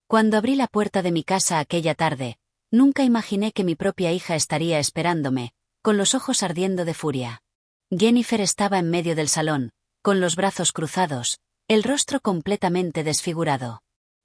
Cuando abrí la puerta de mi casa aquella tarde, nunca imaginé que mi propia hija estaría esperándome, con los ojos ardiendo de furia. Jennifer estaba en medio del salón, con los brazos cruzados, el rostro completamente desfigurado.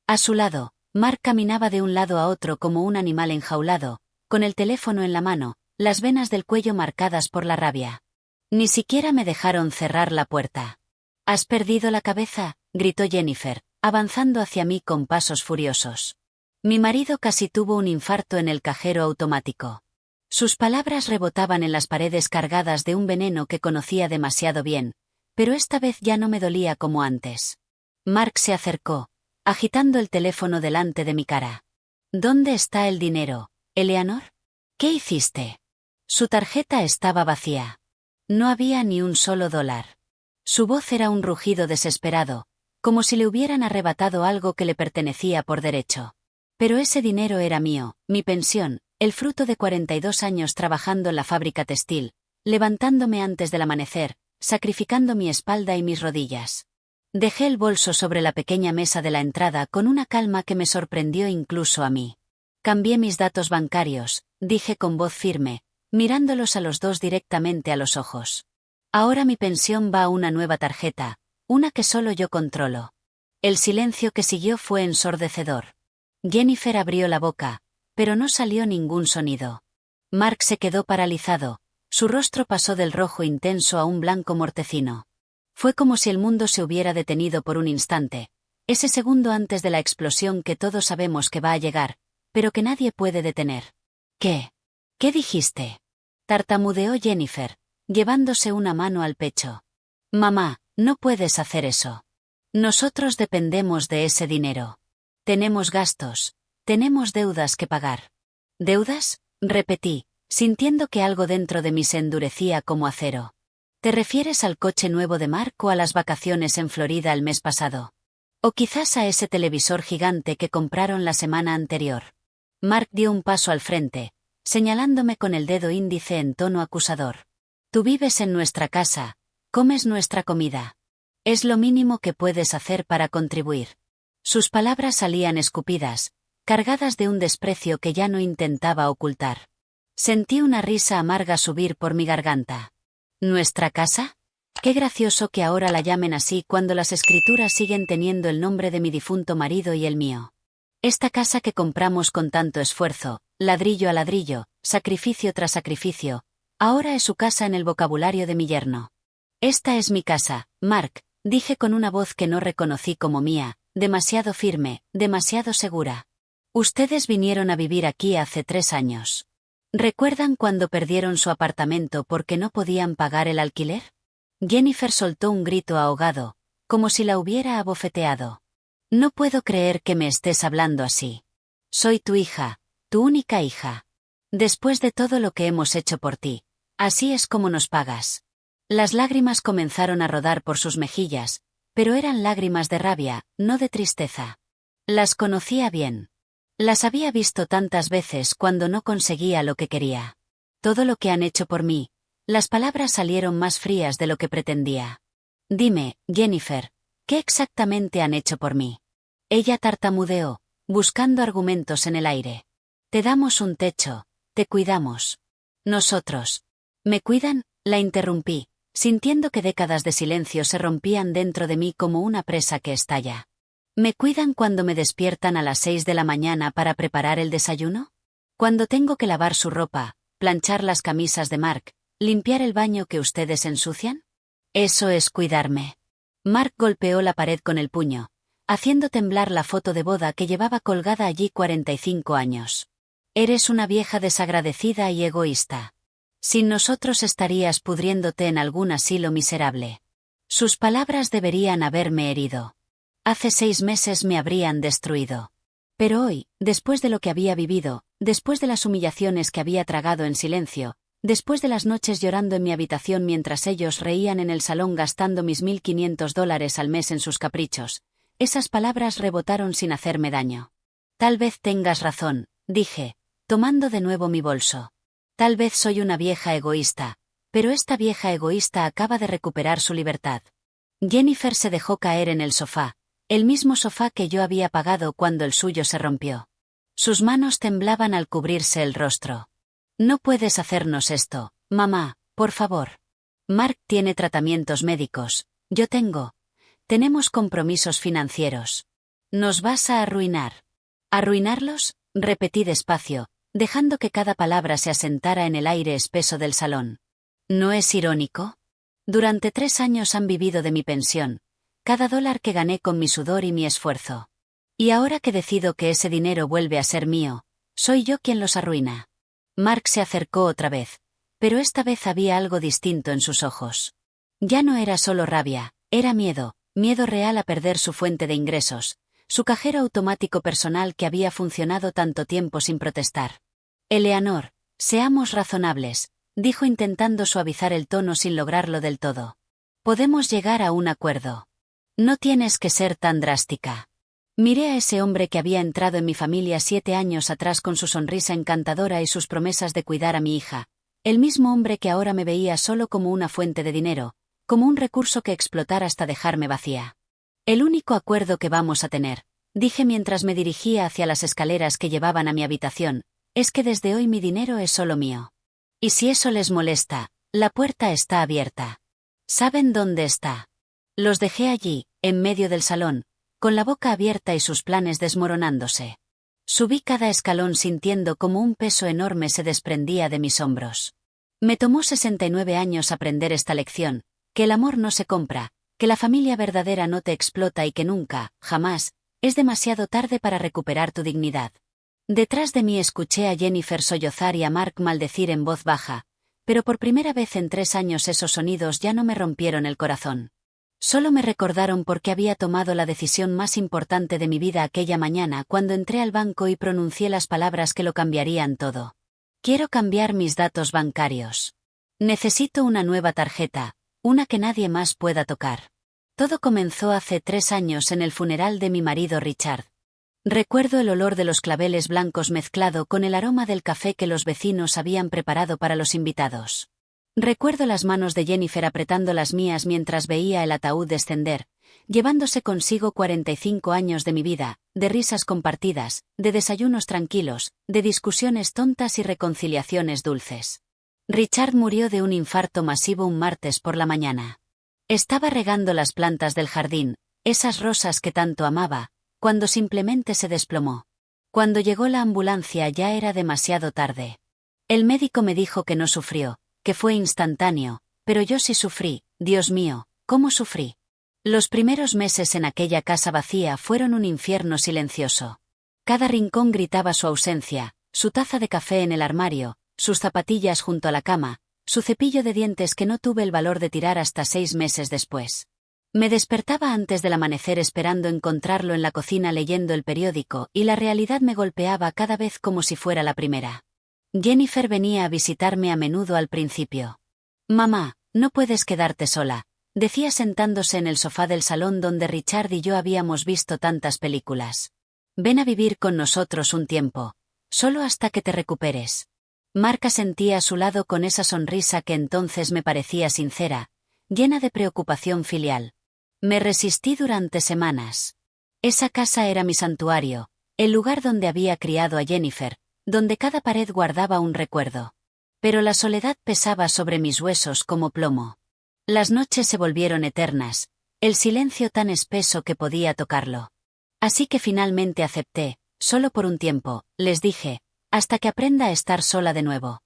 A su lado, Mark caminaba de un lado a otro como un animal enjaulado, con el teléfono en la mano, las venas del cuello marcadas por la rabia. Ni siquiera me dejaron cerrar la puerta. «¿Has perdido la cabeza?», gritó Jennifer, avanzando hacia mí con pasos furiosos. Mi marido casi tuvo un infarto en el cajero automático. Sus palabras rebotaban en las paredes cargadas de un veneno que conocía demasiado bien, pero esta vez ya no me dolía como antes. Mark se acercó, agitando el teléfono delante de mi cara. «¿Dónde está el dinero, Eleanor? ¿Qué hiciste?». Su tarjeta estaba vacía. No había ni un solo dólar. Su voz era un rugido desesperado, como si le hubieran arrebatado algo que le pertenecía por derecho. Pero ese dinero era mío, mi pensión, el fruto de 42 años trabajando en la fábrica textil, levantándome antes del amanecer, sacrificando mi espalda y mis rodillas. Dejé el bolso sobre la pequeña mesa de la entrada con una calma que me sorprendió incluso a mí. Cambié mis datos bancarios, dije con voz firme, mirándolos a los dos directamente a los ojos. Ahora mi pensión va a una nueva tarjeta, una que solo yo controlo. El silencio que siguió fue ensordecedor. Jennifer abrió la boca, pero no salió ningún sonido. Mark se quedó paralizado, su rostro pasó del rojo intenso a un blanco mortecino. Fue como si el mundo se hubiera detenido por un instante, ese segundo antes de la explosión que todos sabemos que va a llegar, pero que nadie puede detener. «¿Qué? ¿Qué dijiste?», tartamudeó Jennifer, llevándose una mano al pecho. «Mamá, no puedes hacer eso. Nosotros dependemos de ese dinero. Tenemos gastos, tenemos deudas que pagar». «¿Deudas?», repetí, sintiendo que algo dentro de mí se endurecía como acero. «¿Te refieres al coche nuevo de Mark o a las vacaciones en Florida el mes pasado? O quizás a ese televisor gigante que compraron la semana anterior». Mark dio un paso al frente, señalándome con el dedo índice en tono acusador. «Tú vives en nuestra casa, comes nuestra comida. Es lo mínimo que puedes hacer para contribuir». Sus palabras salían escupidas, cargadas de un desprecio que ya no intentaba ocultar. Sentí una risa amarga subir por mi garganta. «¿Nuestra casa? Qué gracioso que ahora la llamen así cuando las escrituras siguen teniendo el nombre de mi difunto marido y el mío. Esta casa que compramos con tanto esfuerzo, ladrillo a ladrillo, sacrificio tras sacrificio, ahora es su casa en el vocabulario de mi yerno». «Esta es mi casa, Mark», dije con una voz que no reconocí como mía, demasiado firme, demasiado segura. «Ustedes vinieron a vivir aquí hace 3 años. ¿Recuerdan cuando perdieron su apartamento porque no podían pagar el alquiler?». Jennifer soltó un grito ahogado, como si la hubiera abofeteado. «No puedo creer que me estés hablando así. Soy tu hija, tu única hija. Después de todo lo que hemos hecho por ti, así es como nos pagas». Las lágrimas comenzaron a rodar por sus mejillas, pero eran lágrimas de rabia, no de tristeza. Las conocía bien. Las había visto tantas veces cuando no conseguía lo que quería. «Todo lo que han hecho por mí». Las palabras salieron más frías de lo que pretendía. «Dime, Jennifer, ¿qué exactamente han hecho por mí?». Ella tartamudeó, buscando argumentos en el aire. «Te damos un techo, te cuidamos». «¿Nosotros? ¿Me cuidan?», la interrumpí, sintiendo que décadas de silencio se rompían dentro de mí como una presa que estalla. «¿Me cuidan cuando me despiertan a las 6 de la mañana para preparar el desayuno? Cuando tengo que lavar su ropa, planchar las camisas de Mark, limpiar el baño que ustedes ensucian? Eso es cuidarme». Mark golpeó la pared con el puño, haciendo temblar la foto de boda que llevaba colgada allí 45 años. «Eres una vieja desagradecida y egoísta. Sin nosotros estarías pudriéndote en algún asilo miserable». Sus palabras deberían haberme herido. Hace 6 meses me habrían destruido. Pero hoy, después de lo que había vivido, después de las humillaciones que había tragado en silencio, después de las noches llorando en mi habitación mientras ellos reían en el salón gastando mis $1.500 al mes en sus caprichos, esas palabras rebotaron sin hacerme daño. «Tal vez tengas razón», dije, tomando de nuevo mi bolso. «Tal vez soy una vieja egoísta, pero esta vieja egoísta acaba de recuperar su libertad». Jennifer se dejó caer en el sofá, El mismo sofá que yo había pagado cuando el suyo se rompió. Sus manos temblaban al cubrirse el rostro. No puedes hacernos esto, mamá, por favor. Mark tiene tratamientos médicos, yo tengo. Tenemos compromisos financieros. Nos vas a arruinar. ¿Arruinarlos? Repetí despacio, dejando que cada palabra se asentara en el aire espeso del salón. ¿No es irónico? Durante 3 años han vivido de mi pensión, cada dólar que gané con mi sudor y mi esfuerzo. Y ahora que decido que ese dinero vuelve a ser mío, soy yo quien los arruina. Mark se acercó otra vez, pero esta vez había algo distinto en sus ojos. Ya no era solo rabia, era miedo, miedo real a perder su fuente de ingresos, su cajero automático personal que había funcionado tanto tiempo sin protestar. Eleanor, seamos razonables, dijo intentando suavizar el tono sin lograrlo del todo. Podemos llegar a un acuerdo. No tienes que ser tan drástica. Miré a ese hombre que había entrado en mi familia 7 años atrás con su sonrisa encantadora y sus promesas de cuidar a mi hija, el mismo hombre que ahora me veía solo como una fuente de dinero, como un recurso que explotar hasta dejarme vacía. El único acuerdo que vamos a tener, dije mientras me dirigía hacia las escaleras que llevaban a mi habitación, es que desde hoy mi dinero es solo mío. Y si eso les molesta, la puerta está abierta. ¿Saben dónde está? Los dejé allí, en medio del salón, con la boca abierta y sus planes desmoronándose. Subí cada escalón sintiendo como un peso enorme se desprendía de mis hombros. Me tomó 69 años aprender esta lección, que el amor no se compra, que la familia verdadera no te explota y que nunca, jamás, es demasiado tarde para recuperar tu dignidad. Detrás de mí escuché a Jennifer sollozar y a Mark maldecir en voz baja, pero por primera vez en 3 años esos sonidos ya no me rompieron el corazón. Solo me recordaron por qué había tomado la decisión más importante de mi vida aquella mañana cuando entré al banco y pronuncié las palabras que lo cambiarían todo. Quiero cambiar mis datos bancarios. Necesito una nueva tarjeta, una que nadie más pueda tocar. Todo comenzó hace 3 años en el funeral de mi marido Richard. Recuerdo el olor de los claveles blancos mezclado con el aroma del café que los vecinos habían preparado para los invitados. Recuerdo las manos de Jennifer apretando las mías mientras veía el ataúd descender, llevándose consigo 45 años de mi vida, de risas compartidas, de desayunos tranquilos, de discusiones tontas y reconciliaciones dulces. Richard murió de un infarto masivo un martes por la mañana. Estaba regando las plantas del jardín, esas rosas que tanto amaba, cuando simplemente se desplomó. Cuando llegó la ambulancia ya era demasiado tarde. El médico me dijo que no sufrió, que fue instantáneo, pero yo sí sufrí, Dios mío, ¿cómo sufrí? Los primeros meses en aquella casa vacía fueron un infierno silencioso. Cada rincón gritaba su ausencia, su taza de café en el armario, sus zapatillas junto a la cama, su cepillo de dientes que no tuve el valor de tirar hasta 6 meses después. Me despertaba antes del amanecer esperando encontrarlo en la cocina leyendo el periódico y la realidad me golpeaba cada vez como si fuera la primera. Jennifer venía a visitarme a menudo al principio. Mamá, no puedes quedarte sola, decía sentándose en el sofá del salón donde Richard y yo habíamos visto tantas películas. Ven a vivir con nosotros un tiempo, solo hasta que te recuperes. Mark asentía a su lado con esa sonrisa que entonces me parecía sincera, llena de preocupación filial. Me resistí durante semanas. Esa casa era mi santuario, el lugar donde había criado a Jennifer, donde cada pared guardaba un recuerdo. Pero la soledad pesaba sobre mis huesos como plomo. Las noches se volvieron eternas, el silencio tan espeso que podía tocarlo. Así que finalmente acepté, solo por un tiempo, les dije, hasta que aprenda a estar sola de nuevo.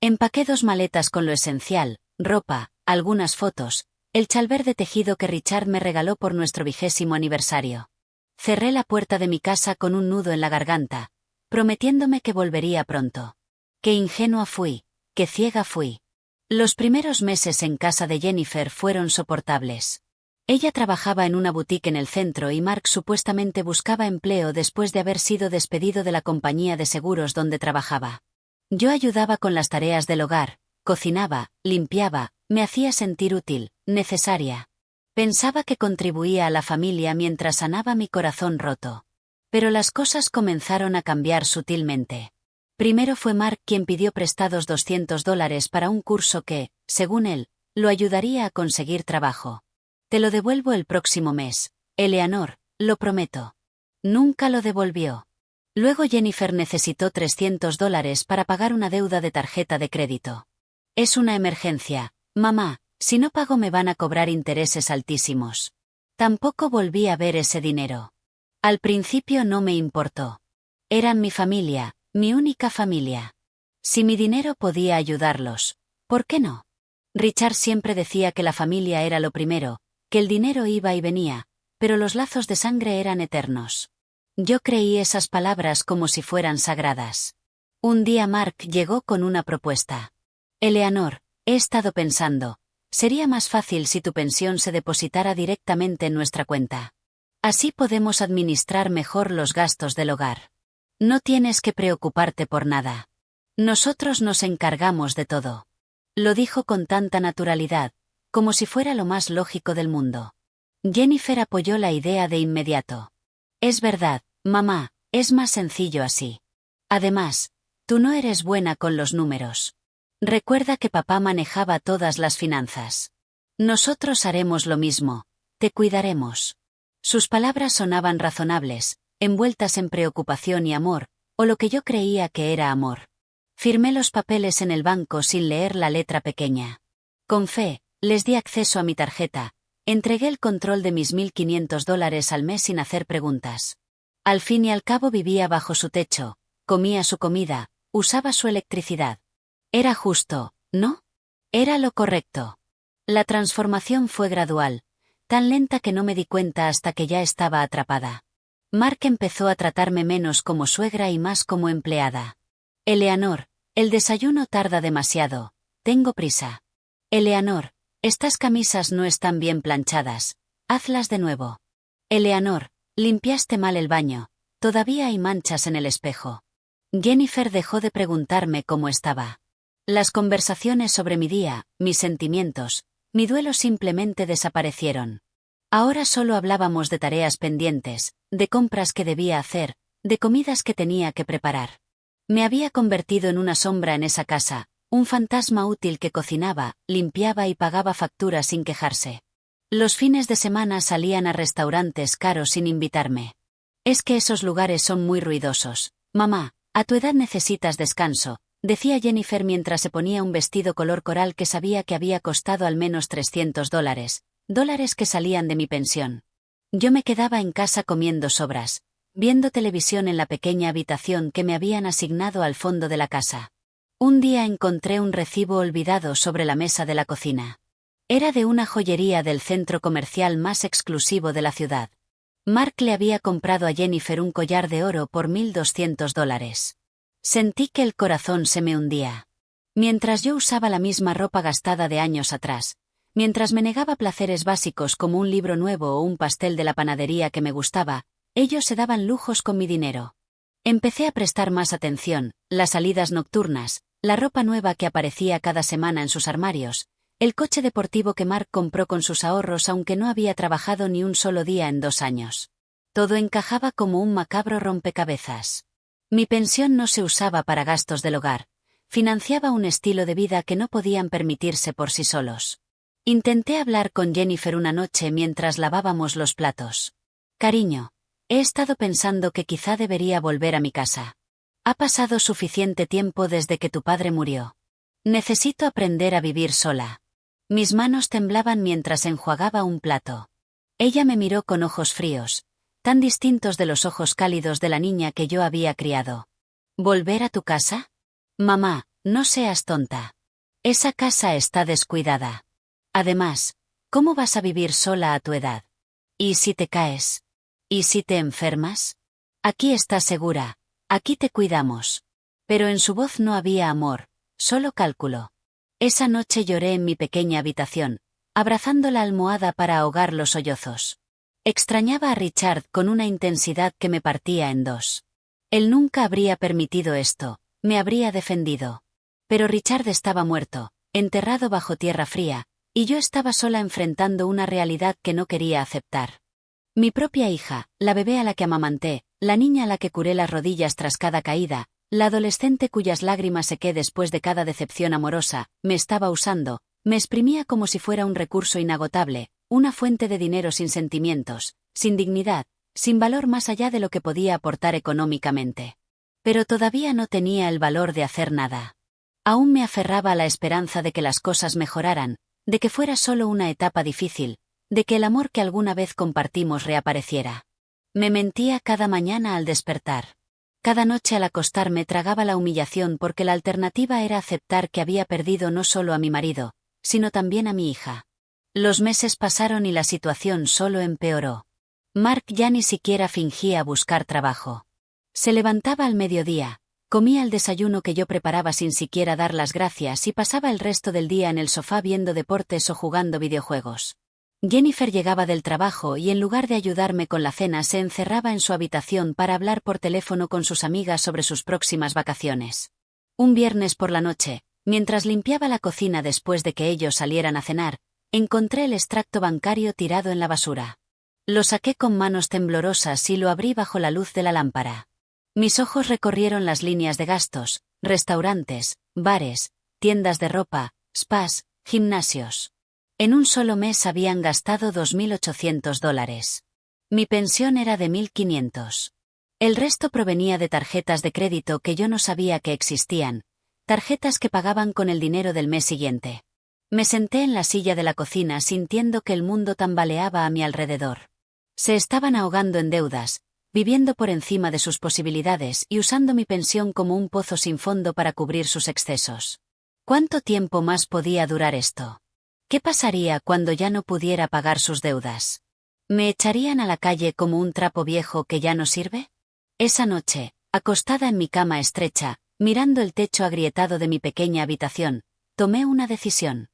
Empaqué 2 maletas con lo esencial, ropa, algunas fotos, el chalver de tejido que Richard me regaló por nuestro 20º aniversario. Cerré la puerta de mi casa con un nudo en la garganta, prometiéndome que volvería pronto. Qué ingenua fui, qué ciega fui. Los primeros meses en casa de Jennifer fueron soportables. Ella trabajaba en una boutique en el centro y Mark supuestamente buscaba empleo después de haber sido despedido de la compañía de seguros donde trabajaba. Yo ayudaba con las tareas del hogar, cocinaba, limpiaba, me hacía sentir útil, necesaria. Pensaba que contribuía a la familia mientras sanaba mi corazón roto. Pero las cosas comenzaron a cambiar sutilmente. Primero fue Mark quien pidió prestados $200 para un curso que, según él, lo ayudaría a conseguir trabajo. Te lo devuelvo el próximo mes, Eleanor, lo prometo. Nunca lo devolvió. Luego Jennifer necesitó $300 para pagar una deuda de tarjeta de crédito. Es una emergencia, mamá, si no pago me van a cobrar intereses altísimos. Tampoco volví a ver ese dinero. Al principio no me importó. Eran mi familia, mi única familia. Si mi dinero podía ayudarlos, ¿por qué no? Richard siempre decía que la familia era lo primero, que el dinero iba y venía, pero los lazos de sangre eran eternos. Yo creí esas palabras como si fueran sagradas. Un día Mark llegó con una propuesta. Eleanor, he estado pensando, sería más fácil si tu pensión se depositara directamente en nuestra cuenta. Así podemos administrar mejor los gastos del hogar. No tienes que preocuparte por nada. Nosotros nos encargamos de todo. Lo dijo con tanta naturalidad, como si fuera lo más lógico del mundo. Jennifer apoyó la idea de inmediato. Es verdad, mamá, es más sencillo así. Además, tú no eres buena con los números. Recuerda que papá manejaba todas las finanzas. Nosotros haremos lo mismo, te cuidaremos. Sus palabras sonaban razonables, envueltas en preocupación y amor, o lo que yo creía que era amor. Firmé los papeles en el banco sin leer la letra pequeña. Con fe, les di acceso a mi tarjeta, entregué el control de mis $1.500 al mes sin hacer preguntas. Al fin y al cabo vivía bajo su techo, comía su comida, usaba su electricidad. Era justo, ¿no? Era lo correcto. La transformación fue gradual, tan lenta que no me di cuenta hasta que ya estaba atrapada. Mark empezó a tratarme menos como suegra y más como empleada. Eleanor, el desayuno tarda demasiado, tengo prisa. Eleanor, estas camisas no están bien planchadas, hazlas de nuevo. Eleanor, limpiaste mal el baño, todavía hay manchas en el espejo. Jennifer dejó de preguntarme cómo estaba. Las conversaciones sobre mi día, mis sentimientos, mi duelo simplemente desaparecieron. Ahora solo hablábamos de tareas pendientes, de compras que debía hacer, de comidas que tenía que preparar. Me había convertido en una sombra en esa casa, un fantasma útil que cocinaba, limpiaba y pagaba facturas sin quejarse. Los fines de semana salían a restaurantes caros sin invitarme. Es que esos lugares son muy ruidosos. Mamá, a tu edad necesitas descanso, decía Jennifer mientras se ponía un vestido color coral que sabía que había costado al menos $300, dólares que salían de mi pensión. Yo me quedaba en casa comiendo sobras, viendo televisión en la pequeña habitación que me habían asignado al fondo de la casa. Un día encontré un recibo olvidado sobre la mesa de la cocina. Era de una joyería del centro comercial más exclusivo de la ciudad. Mark le había comprado a Jennifer un collar de oro por $1.200. Sentí que el corazón se me hundía. Mientras yo usaba la misma ropa gastada de años atrás, mientras me negaba placeres básicos como un libro nuevo o un pastel de la panadería que me gustaba, ellos se daban lujos con mi dinero. Empecé a prestar más atención, las salidas nocturnas, la ropa nueva que aparecía cada semana en sus armarios, el coche deportivo que Mark compró con sus ahorros aunque no había trabajado ni un solo día en 2 años. Todo encajaba como un macabro rompecabezas. Mi pensión no se usaba para gastos del hogar, financiaba un estilo de vida que no podían permitirse por sí solos. Intenté hablar con Jennifer una noche mientras lavábamos los platos. Cariño, he estado pensando que quizá debería volver a mi casa. Ha pasado suficiente tiempo desde que tu padre murió. Necesito aprender a vivir sola. Mis manos temblaban mientras enjuagaba un plato. Ella me miró con ojos fríos, tan distintos de los ojos cálidos de la niña que yo había criado. ¿Volver a tu casa? Mamá, no seas tonta. Esa casa está descuidada. Además, ¿cómo vas a vivir sola a tu edad? ¿Y si te caes? ¿Y si te enfermas? Aquí estás segura, aquí te cuidamos. Pero en su voz no había amor, solo cálculo. Esa noche lloré en mi pequeña habitación, abrazando la almohada para ahogar los sollozos. Extrañaba a Richard con una intensidad que me partía en dos. Él nunca habría permitido esto, me habría defendido. Pero Richard estaba muerto, enterrado bajo tierra fría, y yo estaba sola enfrentando una realidad que no quería aceptar. Mi propia hija, la bebé a la que amamanté, la niña a la que curé las rodillas tras cada caída, la adolescente cuyas lágrimas sequé después de cada decepción amorosa, me estaba usando, me exprimía como si fuera un recurso inagotable, una fuente de dinero sin sentimientos, sin dignidad, sin valor más allá de lo que podía aportar económicamente. Pero todavía no tenía el valor de hacer nada. Aún me aferraba a la esperanza de que las cosas mejoraran, de que fuera solo una etapa difícil, de que el amor que alguna vez compartimos reapareciera. Me mentía cada mañana al despertar. Cada noche al acostarme tragaba la humillación porque la alternativa era aceptar que había perdido no solo a mi marido, sino también a mi hija. Los meses pasaron y la situación solo empeoró. Mark ya ni siquiera fingía buscar trabajo. Se levantaba al mediodía, comía el desayuno que yo preparaba sin siquiera dar las gracias y pasaba el resto del día en el sofá viendo deportes o jugando videojuegos. Jennifer llegaba del trabajo y en lugar de ayudarme con la cena se encerraba en su habitación para hablar por teléfono con sus amigas sobre sus próximas vacaciones. Un viernes por la noche, mientras limpiaba la cocina después de que ellos salieran a cenar, encontré el extracto bancario tirado en la basura. Lo saqué con manos temblorosas y lo abrí bajo la luz de la lámpara. Mis ojos recorrieron las líneas de gastos, restaurantes, bares, tiendas de ropa, spas, gimnasios. En un solo mes habían gastado $2.800. Mi pensión era de 1.500. El resto provenía de tarjetas de crédito que yo no sabía que existían, tarjetas que pagaban con el dinero del mes siguiente. Me senté en la silla de la cocina sintiendo que el mundo tambaleaba a mi alrededor. Se estaban ahogando en deudas, viviendo por encima de sus posibilidades y usando mi pensión como un pozo sin fondo para cubrir sus excesos. ¿Cuánto tiempo más podía durar esto? ¿Qué pasaría cuando ya no pudiera pagar sus deudas? ¿Me echarían a la calle como un trapo viejo que ya no sirve? Esa noche, acostada en mi cama estrecha, mirando el techo agrietado de mi pequeña habitación, tomé una decisión.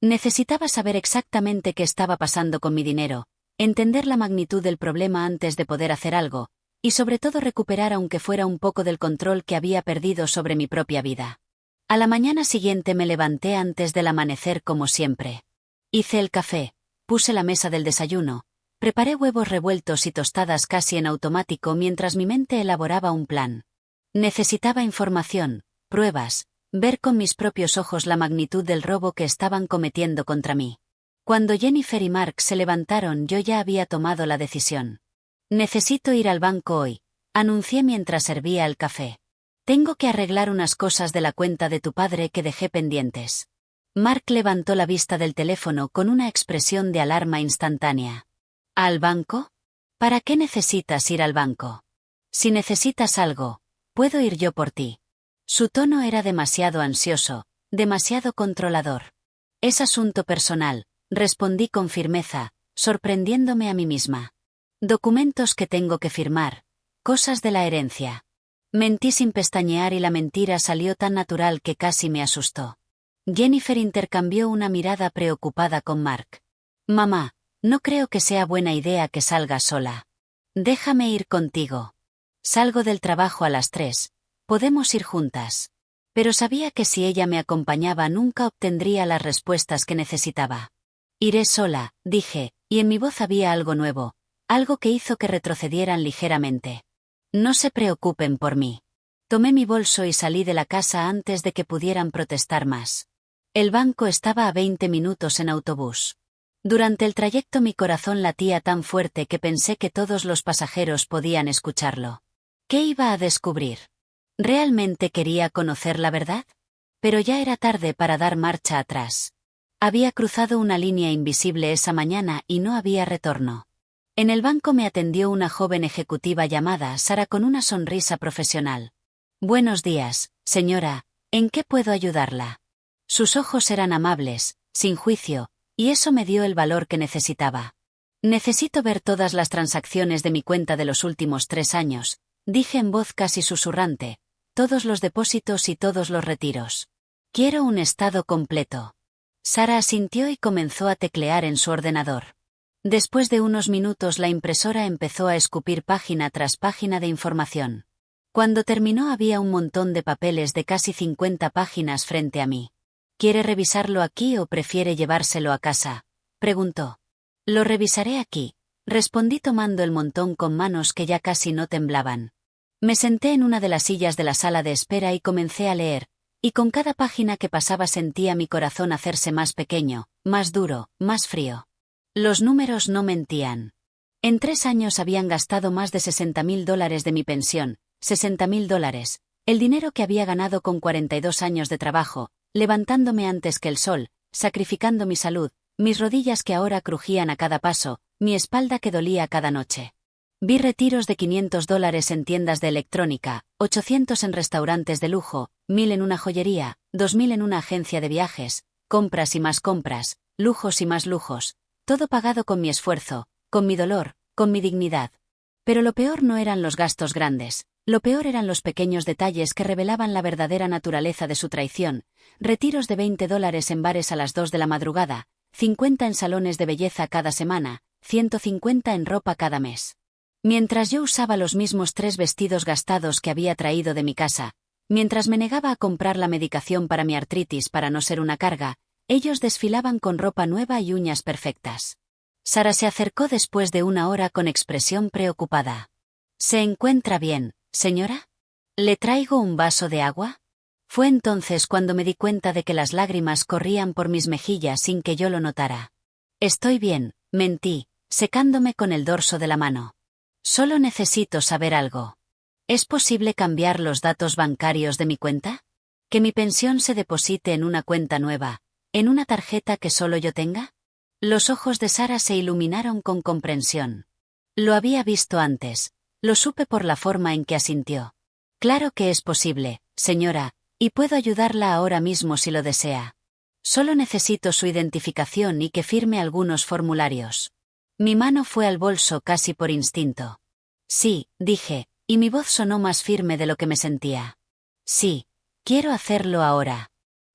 Necesitaba saber exactamente qué estaba pasando con mi dinero, entender la magnitud del problema antes de poder hacer algo, y sobre todo recuperar aunque fuera un poco del control que había perdido sobre mi propia vida. A la mañana siguiente me levanté antes del amanecer como siempre. Hice el café, puse la mesa del desayuno, preparé huevos revueltos y tostadas casi en automático mientras mi mente elaboraba un plan. Necesitaba información, pruebas, ver con mis propios ojos la magnitud del robo que estaban cometiendo contra mí. Cuando Jennifer y Mark se levantaron yo ya había tomado la decisión. Necesito ir al banco hoy, anuncié mientras servía el café. Tengo que arreglar unas cosas de la cuenta de tu padre que dejé pendientes. Mark levantó la vista del teléfono con una expresión de alarma instantánea. ¿Al banco? ¿Para qué necesitas ir al banco? Si necesitas algo, puedo ir yo por ti. Su tono era demasiado ansioso, demasiado controlador. Es asunto personal, respondí con firmeza, sorprendiéndome a mí misma. Documentos que tengo que firmar, cosas de la herencia. Mentí sin pestañear y la mentira salió tan natural que casi me asustó. Jennifer intercambió una mirada preocupada con Mark. Mamá, no creo que sea buena idea que salgas sola. Déjame ir contigo. Salgo del trabajo a las 3. Podemos ir juntas. Pero sabía que si ella me acompañaba nunca obtendría las respuestas que necesitaba. Iré sola, dije, y en mi voz había algo nuevo, algo que hizo que retrocedieran ligeramente. No se preocupen por mí. Tomé mi bolso y salí de la casa antes de que pudieran protestar más. El banco estaba a 20 minutos en autobús. Durante el trayecto mi corazón latía tan fuerte que pensé que todos los pasajeros podían escucharlo. ¿Qué iba a descubrir? ¿Realmente quería conocer la verdad? Pero ya era tarde para dar marcha atrás. Había cruzado una línea invisible esa mañana y no había retorno. En el banco me atendió una joven ejecutiva llamada Sara con una sonrisa profesional. Buenos días, señora, ¿en qué puedo ayudarla? Sus ojos eran amables, sin juicio, y eso me dio el valor que necesitaba. Necesito ver todas las transacciones de mi cuenta de los últimos 3 años, dije en voz casi susurrante, todos los depósitos y todos los retiros. Quiero un estado completo. Sara asintió y comenzó a teclear en su ordenador. Después de unos minutos la impresora empezó a escupir página tras página de información. Cuando terminó había un montón de papeles de casi 50 páginas frente a mí. ¿Quiere revisarlo aquí o prefiere llevárselo a casa?, preguntó. Lo revisaré aquí, respondí tomando el montón con manos que ya casi no temblaban. Me senté en una de las sillas de la sala de espera y comencé a leer, y con cada página que pasaba sentía mi corazón hacerse más pequeño, más duro, más frío. Los números no mentían. En 3 años habían gastado más de $60.000 de mi pensión, $60.000, el dinero que había ganado con 42 años de trabajo, levantándome antes que el sol, sacrificando mi salud, mis rodillas que ahora crujían a cada paso, mi espalda que dolía cada noche. Vi retiros de $500 en tiendas de electrónica, 800 en restaurantes de lujo, 1000 en una joyería, 2000 en una agencia de viajes, compras y más compras, lujos y más lujos, todo pagado con mi esfuerzo, con mi dolor, con mi dignidad. Pero lo peor no eran los gastos grandes, lo peor eran los pequeños detalles que revelaban la verdadera naturaleza de su traición, retiros de $20 en bares a las 2 de la madrugada, 50 en salones de belleza cada semana, 150 en ropa cada mes. Mientras yo usaba los mismos 3 vestidos gastados que había traído de mi casa, mientras me negaba a comprar la medicación para mi artritis para no ser una carga, ellos desfilaban con ropa nueva y uñas perfectas. Sara se acercó después de una hora con expresión preocupada. ¿Se encuentra bien, señora? ¿Le traigo un vaso de agua? Fue entonces cuando me di cuenta de que las lágrimas corrían por mis mejillas sin que yo lo notara. Estoy bien, mentí, secándome con el dorso de la mano. Solo necesito saber algo. ¿Es posible cambiar los datos bancarios de mi cuenta? ¿Que mi pensión se deposite en una cuenta nueva, en una tarjeta que solo yo tenga? Los ojos de Sara se iluminaron con comprensión. Lo había visto antes, lo supe por la forma en que asintió. Claro que es posible, señora, y puedo ayudarla ahora mismo si lo desea. Solo necesito su identificación y que firme algunos formularios. Mi mano fue al bolso casi por instinto. Sí, dije, y mi voz sonó más firme de lo que me sentía. Sí, quiero hacerlo ahora.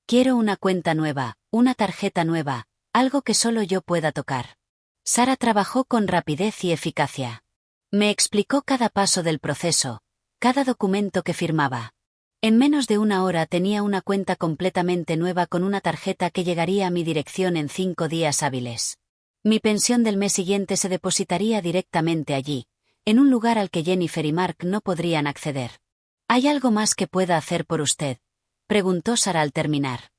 Quiero una cuenta nueva, una tarjeta nueva, algo que solo yo pueda tocar. Sara trabajó con rapidez y eficacia. Me explicó cada paso del proceso, cada documento que firmaba. En menos de una hora tenía una cuenta completamente nueva con una tarjeta que llegaría a mi dirección en 5 días hábiles. Mi pensión del mes siguiente se depositaría directamente allí, en un lugar al que Jennifer y Mark no podrían acceder. ¿Hay algo más que pueda hacer por usted?, preguntó Sara al terminar.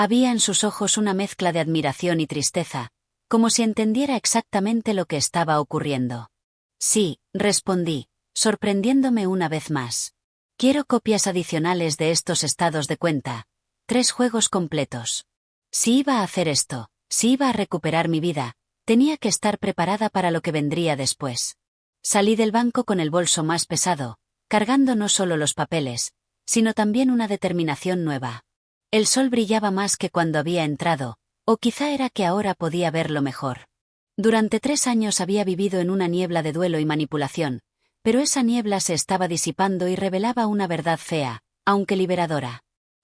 Había en sus ojos una mezcla de admiración y tristeza, como si entendiera exactamente lo que estaba ocurriendo. Sí, respondí, sorprendiéndome una vez más. Quiero copias adicionales de estos estados de cuenta, 3 juegos completos. Si iba a hacer esto, si iba a recuperar mi vida, tenía que estar preparada para lo que vendría después. Salí del banco con el bolso más pesado, cargando no solo los papeles, sino también una determinación nueva. El sol brillaba más que cuando había entrado, o quizá era que ahora podía verlo mejor. Durante 3 años había vivido en una niebla de duelo y manipulación, pero esa niebla se estaba disipando y revelaba una verdad fea, aunque liberadora.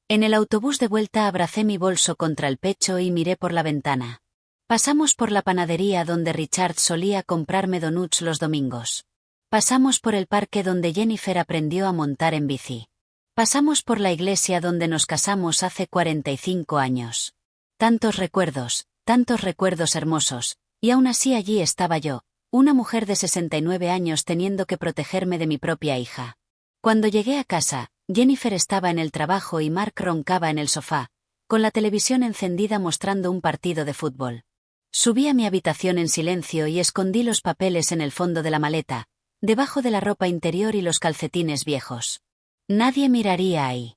En el autobús de vuelta abracé mi bolso contra el pecho y miré por la ventana. Pasamos por la panadería donde Richard solía comprarme donuts los domingos. Pasamos por el parque donde Jennifer aprendió a montar en bici. Pasamos por la iglesia donde nos casamos hace 45 años. Tantos recuerdos hermosos, y aún así allí estaba yo, una mujer de 69 años teniendo que protegerme de mi propia hija. Cuando llegué a casa, Jennifer estaba en el trabajo y Mark roncaba en el sofá, con la televisión encendida mostrando un partido de fútbol. Subí a mi habitación en silencio y escondí los papeles en el fondo de la maleta, debajo de la ropa interior y los calcetines viejos. Nadie miraría ahí.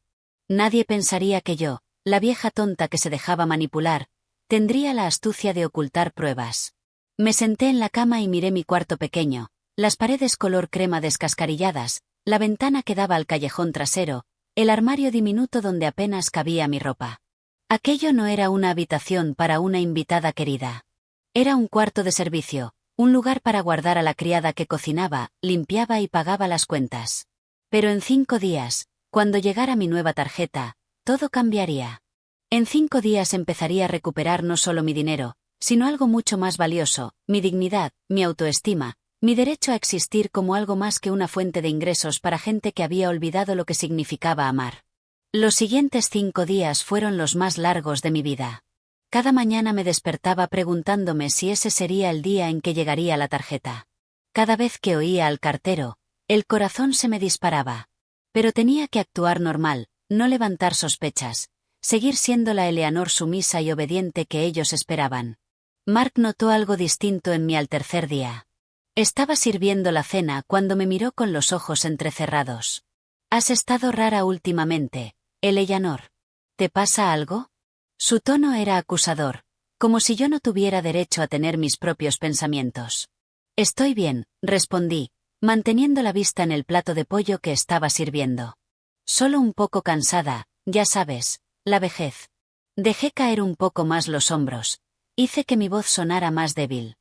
Nadie pensaría que yo, la vieja tonta que se dejaba manipular, tendría la astucia de ocultar pruebas. Me senté en la cama y miré mi cuarto pequeño, las paredes color crema descascarilladas, la ventana que daba al callejón trasero, el armario diminuto donde apenas cabía mi ropa. Aquello no era una habitación para una invitada querida. Era un cuarto de servicio, un lugar para guardar a la criada que cocinaba, limpiaba y pagaba las cuentas. Pero en 5 días, cuando llegara mi nueva tarjeta, todo cambiaría. En 5 días empezaría a recuperar no solo mi dinero, sino algo mucho más valioso, mi dignidad, mi autoestima, mi derecho a existir como algo más que una fuente de ingresos para gente que había olvidado lo que significaba amar. Los siguientes 5 días fueron los más largos de mi vida. Cada mañana me despertaba preguntándome si ese sería el día en que llegaría la tarjeta. Cada vez que oía al cartero, el corazón se me disparaba. Pero tenía que actuar normal, no levantar sospechas, seguir siendo la Eleanor sumisa y obediente que ellos esperaban. Mark notó algo distinto en mí al tercer día. Estaba sirviendo la cena cuando me miró con los ojos entrecerrados. «Has estado rara últimamente, Eleanor. ¿Te pasa algo?» Su tono era acusador, como si yo no tuviera derecho a tener mis propios pensamientos. «Estoy bien», respondí, manteniendo la vista en el plato de pollo que estaba sirviendo. «Solo un poco cansada, ya sabes, la vejez». Dejé caer un poco más los hombros. Hice que mi voz sonara más débil.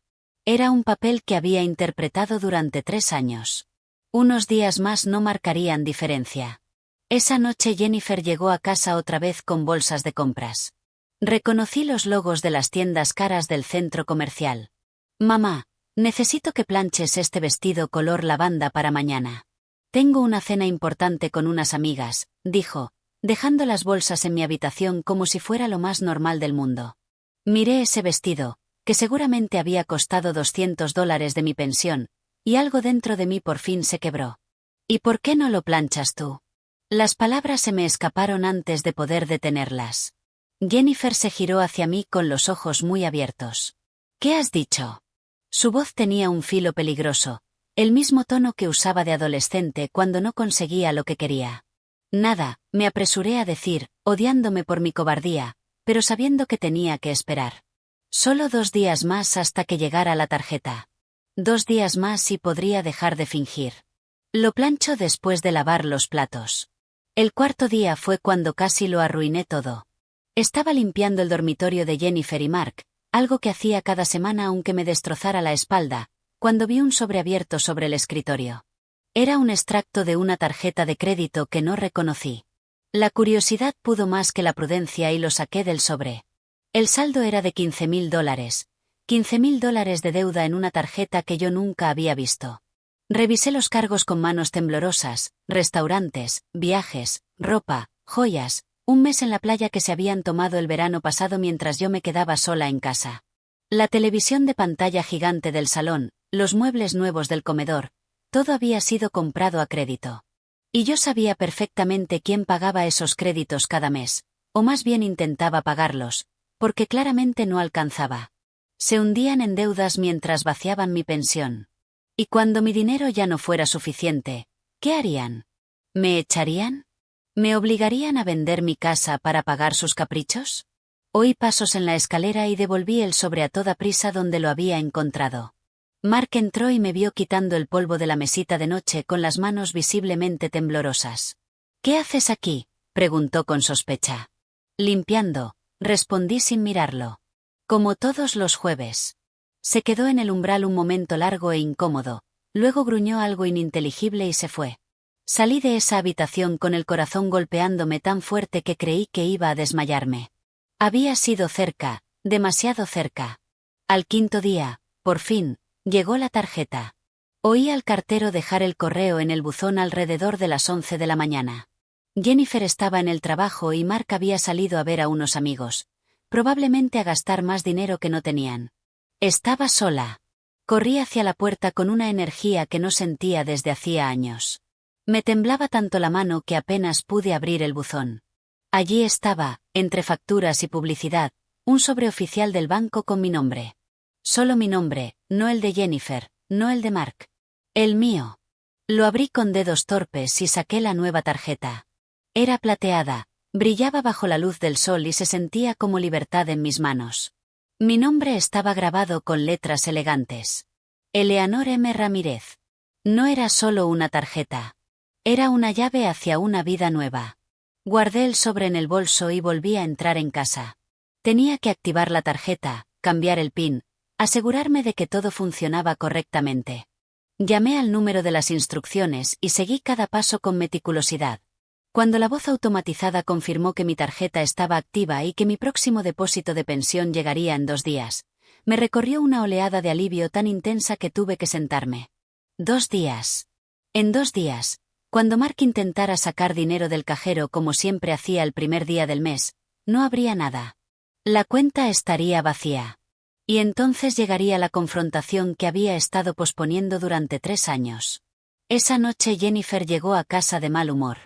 Era un papel que había interpretado durante 3 años. Unos días más no marcarían diferencia. Esa noche Jennifer llegó a casa otra vez con bolsas de compras. Reconocí los logos de las tiendas caras del centro comercial. «Mamá, necesito que planches este vestido color lavanda para mañana. Tengo una cena importante con unas amigas», dijo, dejando las bolsas en mi habitación como si fuera lo más normal del mundo. Miré ese vestido, que seguramente había costado $200 de mi pensión, y algo dentro de mí por fin se quebró. «¿Y por qué no lo planchas tú?» Las palabras se me escaparon antes de poder detenerlas. Jennifer se giró hacia mí con los ojos muy abiertos. «¿Qué has dicho?» Su voz tenía un filo peligroso, el mismo tono que usaba de adolescente cuando no conseguía lo que quería. «Nada», me apresuré a decir, odiándome por mi cobardía, pero sabiendo que tenía que esperar. Solo 2 días más hasta que llegara la tarjeta. 2 días más y podría dejar de fingir. Lo plancho después de lavar los platos. El 4.º día fue cuando casi lo arruiné todo. Estaba limpiando el dormitorio de Jennifer y Mark, algo que hacía cada semana aunque me destrozara la espalda, cuando vi un sobre abierto sobre el escritorio. Era un extracto de una tarjeta de crédito que no reconocí. La curiosidad pudo más que la prudencia y lo saqué del sobre. El saldo era de $15.000. $15.000 de deuda en una tarjeta que yo nunca había visto. Revisé los cargos con manos temblorosas: restaurantes, viajes, ropa, joyas, un mes en la playa que se habían tomado el verano pasado mientras yo me quedaba sola en casa. La televisión de pantalla gigante del salón, los muebles nuevos del comedor, todo había sido comprado a crédito. Y yo sabía perfectamente quién pagaba esos créditos cada mes, o más bien intentaba pagarlos, porque claramente no alcanzaba. Se hundían en deudas mientras vaciaban mi pensión. Y cuando mi dinero ya no fuera suficiente, ¿qué harían? ¿Me echarían? ¿Me obligarían a vender mi casa para pagar sus caprichos? Oí pasos en la escalera y devolví el sobre a toda prisa donde lo había encontrado. Mark entró y me vio quitando el polvo de la mesita de noche con las manos visiblemente temblorosas. «¿Qué haces aquí?», preguntó con sospecha. «Limpiando», respondí sin mirarlo. «Como todos los jueves». Se quedó en el umbral un momento largo e incómodo, luego gruñó algo ininteligible y se fue. Salí de esa habitación con el corazón golpeándome tan fuerte que creí que iba a desmayarme. Había sido cerca, demasiado cerca. Al 5.º día, por fin, llegó la tarjeta. Oí al cartero dejar el correo en el buzón alrededor de las 11 de la mañana. Jennifer estaba en el trabajo y Mark había salido a ver a unos amigos, probablemente a gastar más dinero que no tenían. Estaba sola. Corrí hacia la puerta con una energía que no sentía desde hacía años. Me temblaba tanto la mano que apenas pude abrir el buzón. Allí estaba, entre facturas y publicidad, un sobre oficial del banco con mi nombre. Solo mi nombre, no el de Jennifer, no el de Mark. El mío. Lo abrí con dedos torpes y saqué la nueva tarjeta. Era plateada, brillaba bajo la luz del sol y se sentía como libertad en mis manos. Mi nombre estaba grabado con letras elegantes. Eleanor M. Ramírez. No era solo una tarjeta. Era una llave hacia una vida nueva. Guardé el sobre en el bolso y volví a entrar en casa. Tenía que activar la tarjeta, cambiar el PIN, asegurarme de que todo funcionaba correctamente. Llamé al número de las instrucciones y seguí cada paso con meticulosidad. Cuando la voz automatizada confirmó que mi tarjeta estaba activa y que mi próximo depósito de pensión llegaría en 2 días, me recorrió una oleada de alivio tan intensa que tuve que sentarme. 2 días. En 2 días, cuando Mark intentara sacar dinero del cajero como siempre hacía el primer día del mes, no habría nada. La cuenta estaría vacía. Y entonces llegaría la confrontación que había estado posponiendo durante 3 años. Esa noche Jennifer llegó a casa de mal humor.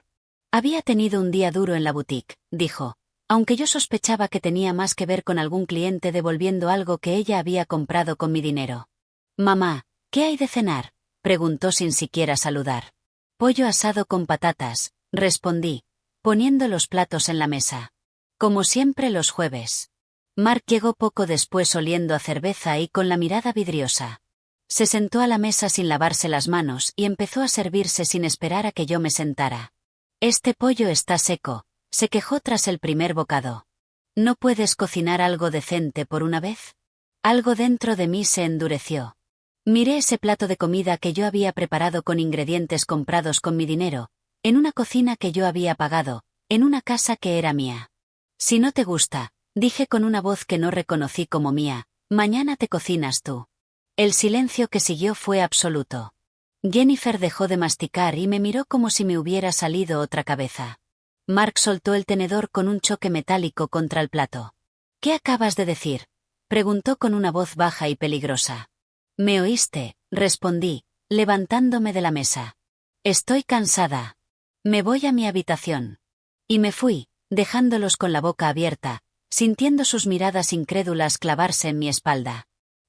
Había tenido un día duro en la boutique, dijo, aunque yo sospechaba que tenía más que ver con algún cliente devolviendo algo que ella había comprado con mi dinero. «Mamá, ¿Qué hay de cenar?, preguntó sin siquiera saludar. Pollo asado con patatas, respondí, poniendo los platos en la mesa. Como siempre los jueves. Mark llegó poco después oliendo a cerveza y con la mirada vidriosa. Se sentó a la mesa sin lavarse las manos y empezó a servirse sin esperar a que yo me sentara. «Este pollo está seco», se quejó tras el primer bocado. «¿No puedes cocinar algo decente por una vez?» Algo dentro de mí se endureció. Miré ese plato de comida que yo había preparado con ingredientes comprados con mi dinero, en una cocina que yo había pagado, en una casa que era mía. «Si no te gusta», dije con una voz que no reconocí como mía, «mañana te cocinas tú». El silencio que siguió fue absoluto. Jennifer dejó de masticar y me miró como si me hubiera salido otra cabeza. Mark soltó el tenedor con un choque metálico contra el plato. «¿Qué acabas de decir?», preguntó con una voz baja y peligrosa. «¿Me oíste?», respondí, levantándome de la mesa. «Estoy cansada. Me voy a mi habitación». Y me fui, dejándolos con la boca abierta, sintiendo sus miradas incrédulas clavarse en mi espalda.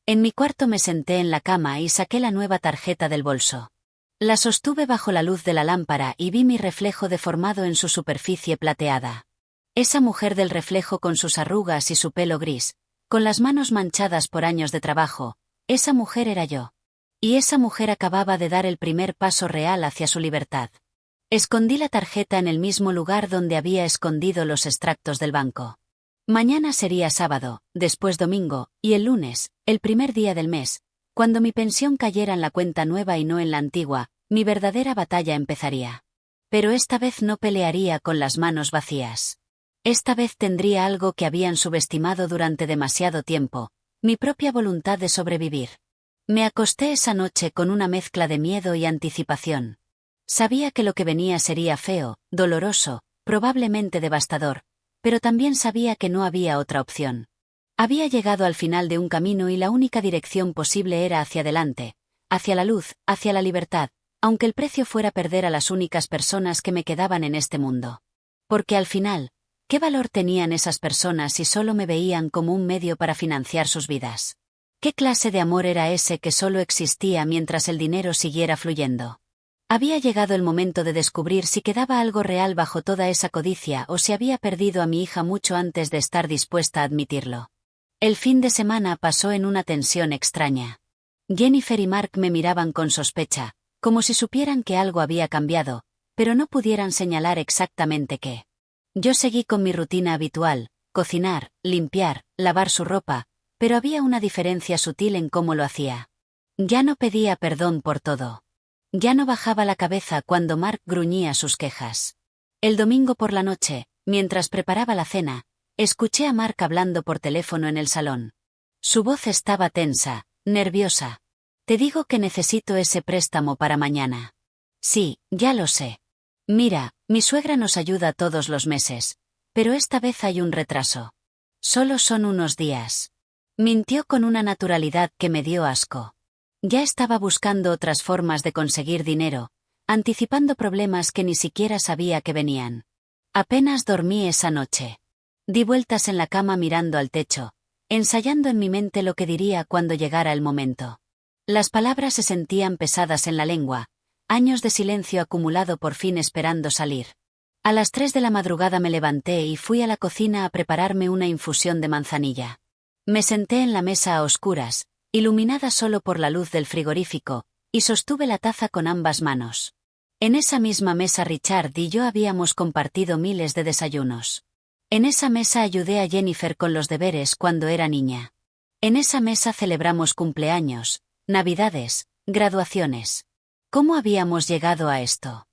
En mi cuarto me senté en la cama y saqué la nueva tarjeta del bolso. La sostuve bajo la luz de la lámpara y vi mi reflejo deformado en su superficie plateada. Esa mujer del reflejo con sus arrugas y su pelo gris, con las manos manchadas por años de trabajo, esa mujer era yo. Y esa mujer acababa de dar el primer paso real hacia su libertad. Escondí la tarjeta en el mismo lugar donde había escondido los extractos del banco. Mañana sería sábado, después domingo, y el lunes, el primer día del mes, cuando mi pensión cayera en la cuenta nueva y no en la antigua, mi verdadera batalla empezaría. Pero esta vez no pelearía con las manos vacías. Esta vez tendría algo que habían subestimado durante demasiado tiempo, mi propia voluntad de sobrevivir. Me acosté esa noche con una mezcla de miedo y anticipación. Sabía que lo que venía sería feo, doloroso, probablemente devastador, pero también sabía que no había otra opción. Había llegado al final de un camino y la única dirección posible era hacia adelante, hacia la luz, hacia la libertad, aunque el precio fuera perder a las únicas personas que me quedaban en este mundo. Porque al final, ¿qué valor tenían esas personas si solo me veían como un medio para financiar sus vidas? ¿Qué clase de amor era ese que solo existía mientras el dinero siguiera fluyendo? Había llegado el momento de descubrir si quedaba algo real bajo toda esa codicia o si había perdido a mi hija mucho antes de estar dispuesta a admitirlo. El fin de semana pasó en una tensión extraña. Jennifer y Mark me miraban con sospecha, como si supieran que algo había cambiado, pero no pudieran señalar exactamente qué. Yo seguí con mi rutina habitual, cocinar, limpiar, lavar su ropa, pero había una diferencia sutil en cómo lo hacía. Ya no pedía perdón por todo. Ya no bajaba la cabeza cuando Mark gruñía sus quejas. El domingo por la noche, mientras preparaba la cena, escuché a Mark hablando por teléfono en el salón. Su voz estaba tensa, nerviosa. «Te digo que necesito ese préstamo para mañana». «Sí, ya lo sé. Mira, mi suegra nos ayuda todos los meses, pero esta vez hay un retraso. Solo son unos días». Mintió con una naturalidad que me dio asco. Ya estaba buscando otras formas de conseguir dinero, anticipando problemas que ni siquiera sabía que venían. Apenas dormí esa noche. Di vueltas en la cama mirando al techo, ensayando en mi mente lo que diría cuando llegara el momento. Las palabras se sentían pesadas en la lengua, años de silencio acumulado por fin esperando salir. A las 3 de la madrugada me levanté y fui a la cocina a prepararme una infusión de manzanilla. Me senté en la mesa a oscuras, iluminada solo por la luz del frigorífico, y sostuve la taza con ambas manos. En esa misma mesa Richard y yo habíamos compartido miles de desayunos. En esa mesa ayudé a Jennifer con los deberes cuando era niña. En esa mesa celebramos cumpleaños, navidades, graduaciones. ¿Cómo habíamos llegado a esto?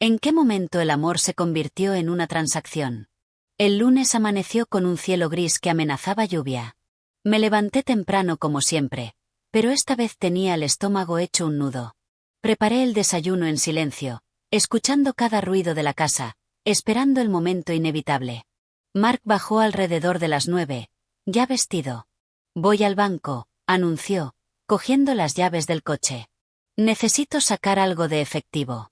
¿En qué momento el amor se convirtió en una transacción? El lunes amaneció con un cielo gris que amenazaba lluvia. Me levanté temprano como siempre, pero esta vez tenía el estómago hecho un nudo. Preparé el desayuno en silencio, escuchando cada ruido de la casa, esperando el momento inevitable. Mark bajó alrededor de las 9, ya vestido. «Voy al banco», anunció, cogiendo las llaves del coche. «Necesito sacar algo de efectivo».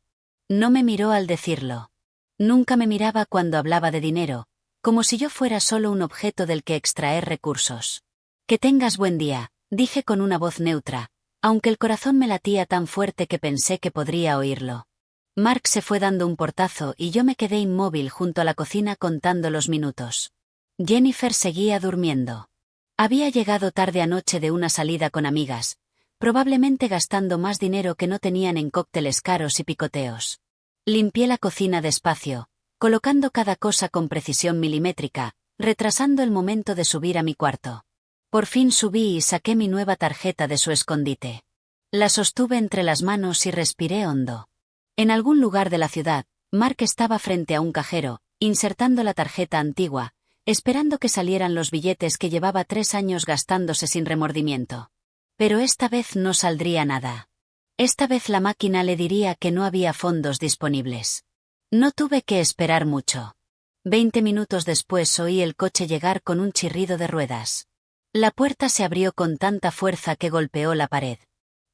No me miró al decirlo. Nunca me miraba cuando hablaba de dinero, como si yo fuera solo un objeto del que extraer recursos. «Que tengas buen día», dije con una voz neutra, aunque el corazón me latía tan fuerte que pensé que podría oírlo. Mark se fue dando un portazo y yo me quedé inmóvil junto a la cocina contando los minutos. Jennifer seguía durmiendo. Había llegado tarde anoche de una salida con amigas, probablemente gastando más dinero que no tenían en cócteles caros y picoteos. Limpié la cocina despacio, colocando cada cosa con precisión milimétrica, retrasando el momento de subir a mi cuarto. Por fin subí y saqué mi nueva tarjeta de su escondite. La sostuve entre las manos y respiré hondo. En algún lugar de la ciudad, Mark estaba frente a un cajero, insertando la tarjeta antigua, esperando que salieran los billetes que llevaba 3 años gastándose sin remordimiento. Pero esta vez no saldría nada. Esta vez la máquina le diría que no había fondos disponibles. No tuve que esperar mucho. 20 minutos después oí el coche llegar con un chirrido de ruedas. La puerta se abrió con tanta fuerza que golpeó la pared.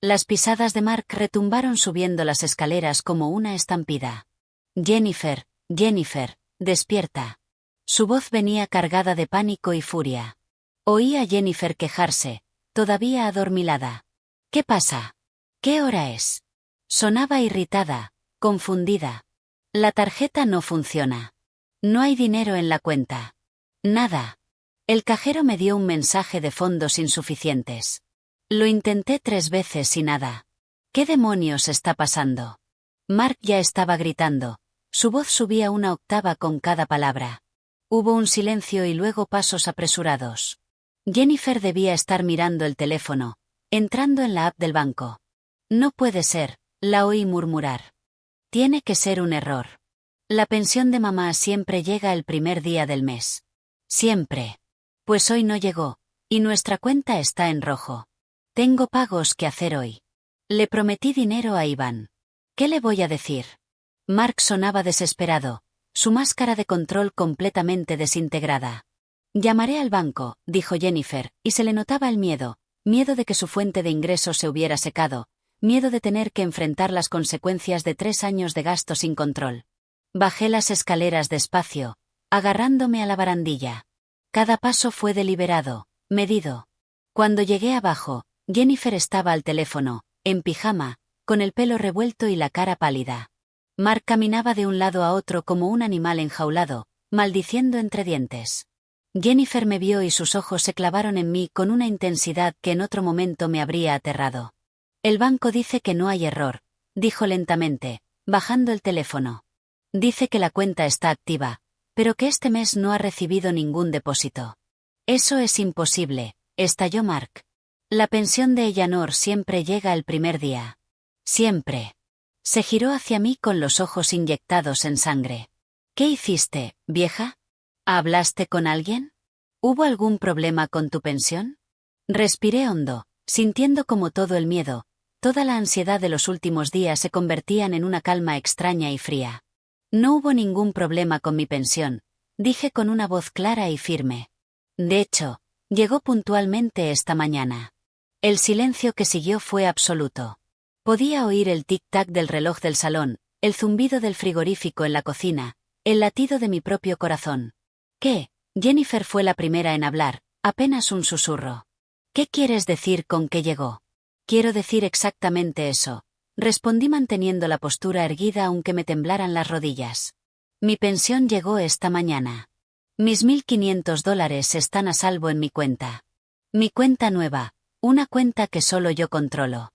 Las pisadas de Mark retumbaron subiendo las escaleras como una estampida. Jennifer, Jennifer, despierta. Su voz venía cargada de pánico y furia. Oí a Jennifer quejarse, todavía adormilada. ¿Qué pasa? ¿Qué hora es? Sonaba irritada, confundida. La tarjeta no funciona. No hay dinero en la cuenta. Nada. El cajero me dio un mensaje de fondos insuficientes. Lo intenté 3 veces y nada. ¿Qué demonios está pasando? Mark ya estaba gritando. Su voz subía una octava con cada palabra. Hubo un silencio y luego pasos apresurados. Jennifer debía estar mirando el teléfono, entrando en la app del banco. No puede ser, la oí murmurar. Tiene que ser un error. La pensión de mamá siempre llega el primer día del mes. Siempre. Pues hoy no llegó, y nuestra cuenta está en rojo. Tengo pagos que hacer hoy. Le prometí dinero a Iván. ¿Qué le voy a decir? Mark sonaba desesperado, su máscara de control completamente desintegrada. Llamaré al banco, dijo Jennifer, y se le notaba el miedo de que su fuente de ingresos se hubiera secado, miedo de tener que enfrentar las consecuencias de 3 años de gasto sin control. Bajé las escaleras despacio, agarrándome a la barandilla. Cada paso fue deliberado, medido. Cuando llegué abajo, Jennifer estaba al teléfono, en pijama, con el pelo revuelto y la cara pálida. Mark caminaba de un lado a otro como un animal enjaulado, maldiciendo entre dientes. Jennifer me vio y sus ojos se clavaron en mí con una intensidad que en otro momento me habría aterrado. El banco dice que no hay error, dijo lentamente, bajando el teléfono. Dice que la cuenta está activa, pero que este mes no ha recibido ningún depósito. Eso es imposible, estalló Mark. La pensión de Eleanor siempre llega el primer día. Siempre. Se giró hacia mí con los ojos inyectados en sangre. ¿Qué hiciste, vieja? ¿Hablaste con alguien? ¿Hubo algún problema con tu pensión? Respiré hondo, sintiendo como todo el miedo, toda la ansiedad de los últimos días se convertían en una calma extraña y fría. No hubo ningún problema con mi pensión, dije con una voz clara y firme. De hecho, llegó puntualmente esta mañana. El silencio que siguió fue absoluto. Podía oír el tic-tac del reloj del salón, el zumbido del frigorífico en la cocina, el latido de mi propio corazón. ¿Qué? Jennifer fue la primera en hablar, apenas un susurro. ¿Qué quieres decir con que llegó? Quiero decir exactamente eso, respondí manteniendo la postura erguida aunque me temblaran las rodillas. Mi pensión llegó esta mañana. Mis $1,500 están a salvo en mi cuenta. Mi cuenta nueva, una cuenta que solo yo controlo.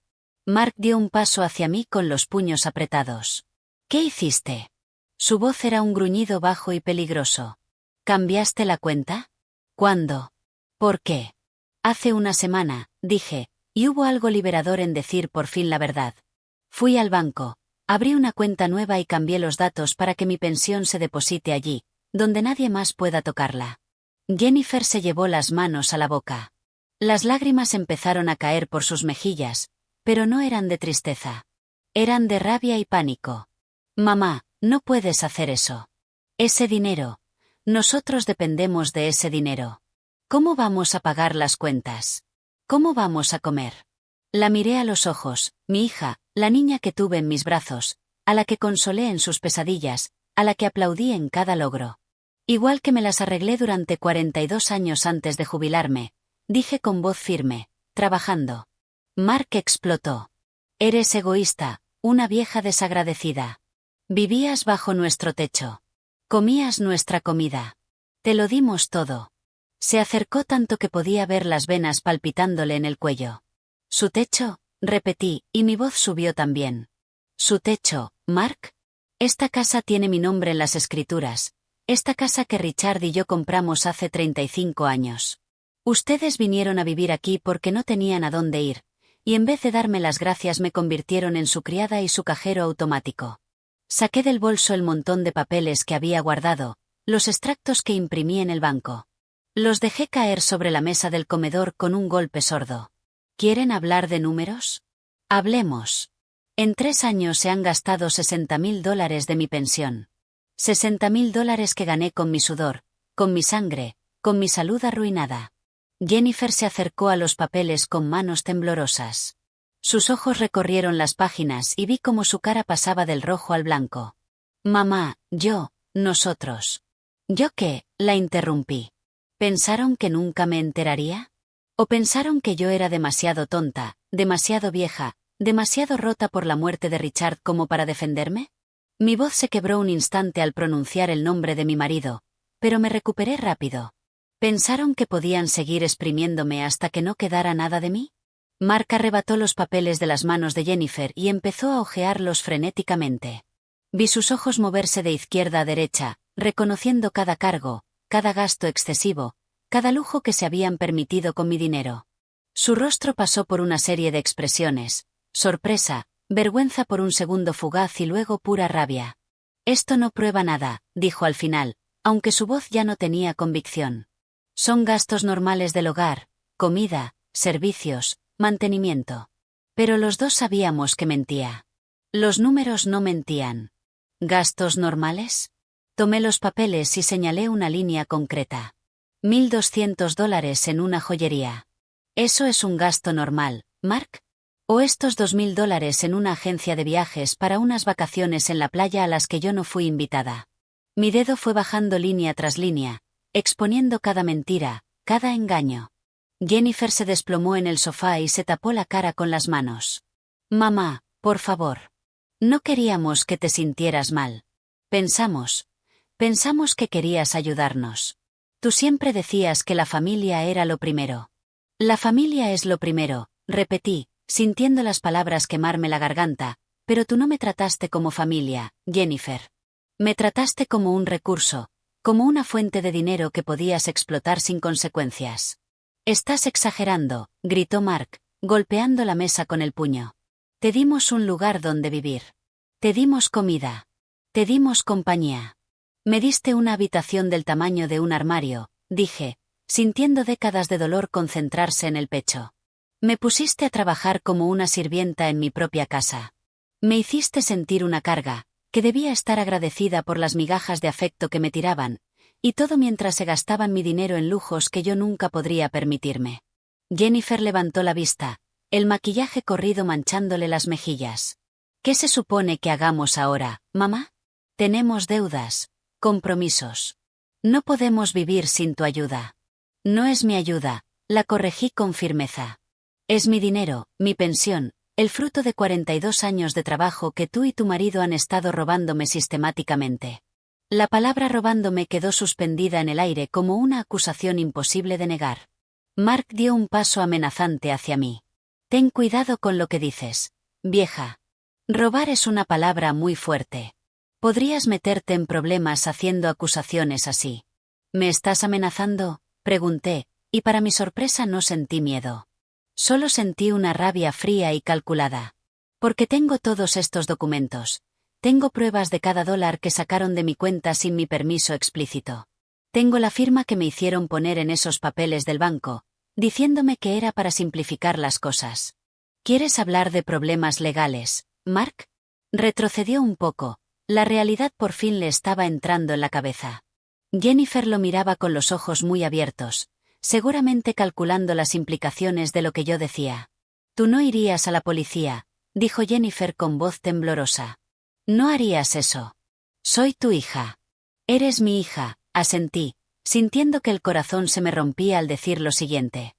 Mark dio un paso hacia mí con los puños apretados. ¿Qué hiciste? Su voz era un gruñido bajo y peligroso. ¿Cambiaste la cuenta? ¿Cuándo? ¿Por qué? Hace una semana, dije, y hubo algo liberador en decir por fin la verdad. Fui al banco, abrí una cuenta nueva y cambié los datos para que mi pensión se deposite allí, donde nadie más pueda tocarla. Jennifer se llevó las manos a la boca. Las lágrimas empezaron a caer por sus mejillas, pero no eran de tristeza. Eran de rabia y pánico. Mamá, no puedes hacer eso. Ese dinero. Nosotros dependemos de ese dinero. ¿Cómo vamos a pagar las cuentas? ¿Cómo vamos a comer? La miré a los ojos, mi hija, la niña que tuve en mis brazos, a la que consolé en sus pesadillas, a la que aplaudí en cada logro. Igual que me las arreglé durante 42 años antes de jubilarme, dije con voz firme, trabajando. Mark explotó. Eres egoísta, una vieja desagradecida. Vivías bajo nuestro techo. Comías nuestra comida. Te lo dimos todo. Se acercó tanto que podía ver las venas palpitándole en el cuello. ¿Su techo? Repetí, y mi voz subió también. ¿Su techo, Mark? Esta casa tiene mi nombre en las escrituras. Esta casa que Richard y yo compramos hace 35 años. Ustedes vinieron a vivir aquí porque no tenían a dónde ir, y en vez de darme las gracias me convirtieron en su criada y su cajero automático. Saqué del bolso el montón de papeles que había guardado, los extractos que imprimí en el banco. Los dejé caer sobre la mesa del comedor con un golpe sordo. ¿Quieren hablar de números? Hablemos. En 3 años se han gastado $60,000 de mi pensión. $60,000 que gané con mi sudor, con mi sangre, con mi salud arruinada. Jennifer se acercó a los papeles con manos temblorosas. Sus ojos recorrieron las páginas y vi cómo su cara pasaba del rojo al blanco. Mamá, nosotros. ¿Yo qué? La interrumpí. ¿Pensaron que nunca me enteraría? ¿O pensaron que yo era demasiado tonta, demasiado vieja, demasiado rota por la muerte de Richard como para defenderme? Mi voz se quebró un instante al pronunciar el nombre de mi marido, pero me recuperé rápido. ¿Pensaron que podían seguir exprimiéndome hasta que no quedara nada de mí? Mark arrebató los papeles de las manos de Jennifer y empezó a hojearlos frenéticamente. Vi sus ojos moverse de izquierda a derecha, reconociendo cada cargo, cada gasto excesivo, cada lujo que se habían permitido con mi dinero. Su rostro pasó por una serie de expresiones: sorpresa, vergüenza por un segundo fugaz y luego pura rabia. Esto no prueba nada, dijo al final, aunque su voz ya no tenía convicción. Son gastos normales del hogar, comida, servicios, mantenimiento. Pero los dos sabíamos que mentía. Los números no mentían. ¿Gastos normales? Tomé los papeles y señalé una línea concreta. $1,200 en una joyería. ¿Eso es un gasto normal, Mark? ¿O estos $2,000 en una agencia de viajes para unas vacaciones en la playa a las que yo no fui invitada? Mi dedo fue bajando línea tras línea, exponiendo cada mentira, cada engaño. Jennifer se desplomó en el sofá y se tapó la cara con las manos. Mamá, por favor. No queríamos que te sintieras mal. Pensamos que querías ayudarnos. Tú siempre decías que la familia era lo primero. La familia es lo primero, repetí, sintiendo las palabras quemarme la garganta, pero tú no me trataste como familia, Jennifer. Me trataste como un recurso, como una fuente de dinero que podías explotar sin consecuencias. Estás exagerando, gritó Mark, golpeando la mesa con el puño. Te dimos un lugar donde vivir. Te dimos comida. Te dimos compañía. Me diste una habitación del tamaño de un armario, dije, sintiendo décadas de dolor concentrarse en el pecho. Me pusiste a trabajar como una sirvienta en mi propia casa. Me hiciste sentir una carga, que debía estar agradecida por las migajas de afecto que me tiraban, y todo mientras se gastaban mi dinero en lujos que yo nunca podría permitirme. Jennifer levantó la vista, el maquillaje corrido manchándole las mejillas. ¿Qué se supone que hagamos ahora, mamá? Tenemos deudas, compromisos. No podemos vivir sin tu ayuda. No es mi ayuda, la corregí con firmeza. Es mi dinero, mi pensión, el fruto de 42 años de trabajo que tú y tu marido han estado robándome sistemáticamente. La palabra robándome quedó suspendida en el aire como una acusación imposible de negar. Mark dio un paso amenazante hacia mí. Ten cuidado con lo que dices, vieja. Robar es una palabra muy fuerte. Podrías meterte en problemas haciendo acusaciones así. ¿Me estás amenazando?, pregunté, y para mi sorpresa no sentí miedo. Solo sentí una rabia fría y calculada. Porque tengo todos estos documentos. Tengo pruebas de cada dólar que sacaron de mi cuenta sin mi permiso explícito. Tengo la firma que me hicieron poner en esos papeles del banco, diciéndome que era para simplificar las cosas. ¿Quieres hablar de problemas legales, Mark? Retrocedió un poco. La realidad por fin le estaba entrando en la cabeza. Jennifer lo miraba con los ojos muy abiertos, seguramente calculando las implicaciones de lo que yo decía. Tú no irías a la policía, dijo Jennifer con voz temblorosa. No harías eso. Soy tu hija. Eres mi hija, asentí, sintiendo que el corazón se me rompía al decir lo siguiente.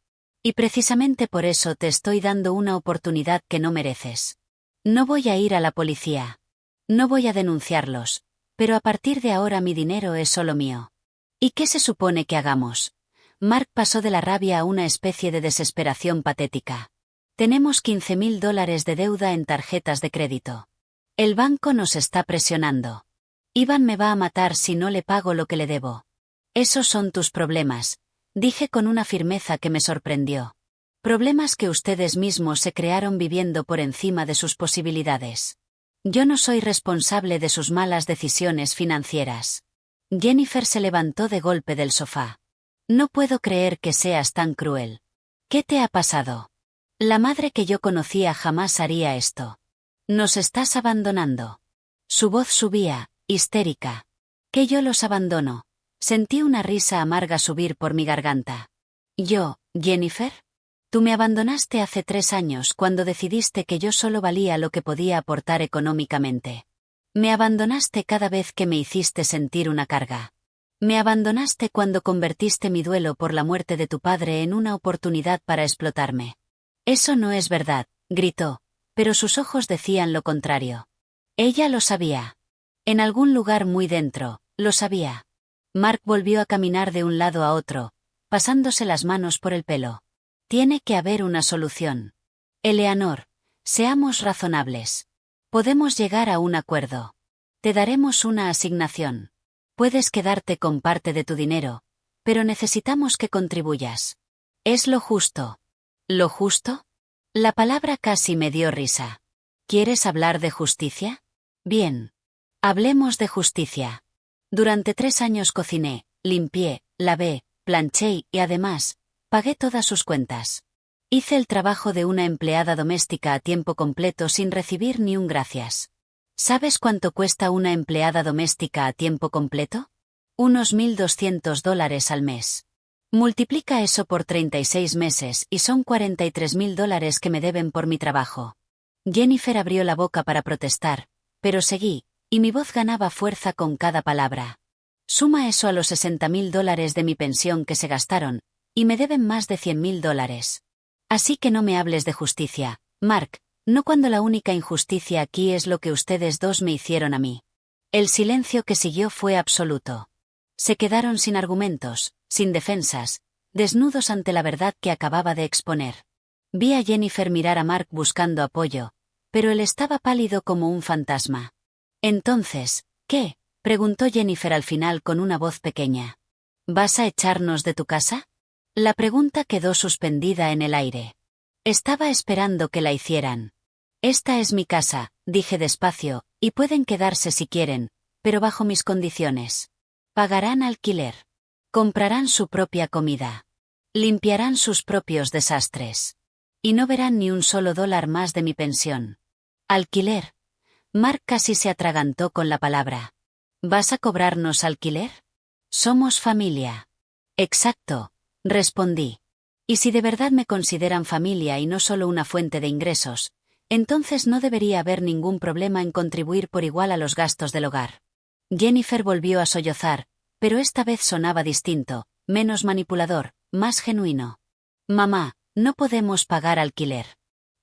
Y precisamente por eso te estoy dando una oportunidad que no mereces. No voy a ir a la policía. No voy a denunciarlos, pero a partir de ahora mi dinero es solo mío. ¿Y qué se supone que hagamos? Mark pasó de la rabia a una especie de desesperación patética. Tenemos $15,000 de deuda en tarjetas de crédito. El banco nos está presionando. Ivan me va a matar si no le pago lo que le debo. Esos son tus problemas, dije con una firmeza que me sorprendió. Problemas que ustedes mismos se crearon viviendo por encima de sus posibilidades. Yo no soy responsable de sus malas decisiones financieras. Jennifer se levantó de golpe del sofá. No puedo creer que seas tan cruel. ¿Qué te ha pasado? La madre que yo conocía jamás haría esto. Nos estás abandonando. Su voz subía, histérica. ¿Que yo los abandono? Sentí una risa amarga subir por mi garganta. ¿Yo, Jennifer? Tú me abandonaste hace 3 años cuando decidiste que yo solo valía lo que podía aportar económicamente. Me abandonaste cada vez que me hiciste sentir una carga. Me abandonaste cuando convertiste mi duelo por la muerte de tu padre en una oportunidad para explotarme. Eso no es verdad, gritó, pero sus ojos decían lo contrario. Ella lo sabía. En algún lugar muy dentro, lo sabía. Mark volvió a caminar de un lado a otro, pasándose las manos por el pelo. Tiene que haber una solución. Eleanor, seamos razonables. Podemos llegar a un acuerdo. Te daremos una asignación. Puedes quedarte con parte de tu dinero, pero necesitamos que contribuyas. Es lo justo. ¿Lo justo? La palabra casi me dio risa. ¿Quieres hablar de justicia? Bien. Hablemos de justicia. Durante 3 años cociné, limpié, lavé, planché y además, pagué todas sus cuentas. Hice el trabajo de una empleada doméstica a tiempo completo sin recibir ni un gracias. ¿Sabes cuánto cuesta una empleada doméstica a tiempo completo? Unos $1,200 al mes. Multiplica eso por 36 meses y son $43,000 que me deben por mi trabajo. Jennifer abrió la boca para protestar, pero seguí, y mi voz ganaba fuerza con cada palabra. Suma eso a los $60,000 de mi pensión que se gastaron, y me deben más de $100,000. Así que no me hables de justicia, Mark, no cuando la única injusticia aquí es lo que ustedes dos me hicieron a mí. El silencio que siguió fue absoluto. Se quedaron sin argumentos, sin defensas, desnudos ante la verdad que acababa de exponer. Vi a Jennifer mirar a Mark buscando apoyo, pero él estaba pálido como un fantasma. Entonces, ¿qué? Preguntó Jennifer al final con una voz pequeña. ¿Vas a echarnos de tu casa? La pregunta quedó suspendida en el aire. Estaba esperando que la hicieran. Esta es mi casa, dije despacio, y pueden quedarse si quieren, pero bajo mis condiciones. Pagarán alquiler. Comprarán su propia comida. Limpiarán sus propios desastres. Y no verán ni un solo dólar más de mi pensión. Alquiler. Mark casi se atragantó con la palabra. ¿Vas a cobrarnos alquiler? Somos familia. Exacto, respondí. Y si de verdad me consideran familia y no solo una fuente de ingresos, entonces no debería haber ningún problema en contribuir por igual a los gastos del hogar. Jennifer volvió a sollozar, pero esta vez sonaba distinto, menos manipulador, más genuino. Mamá, no podemos pagar alquiler.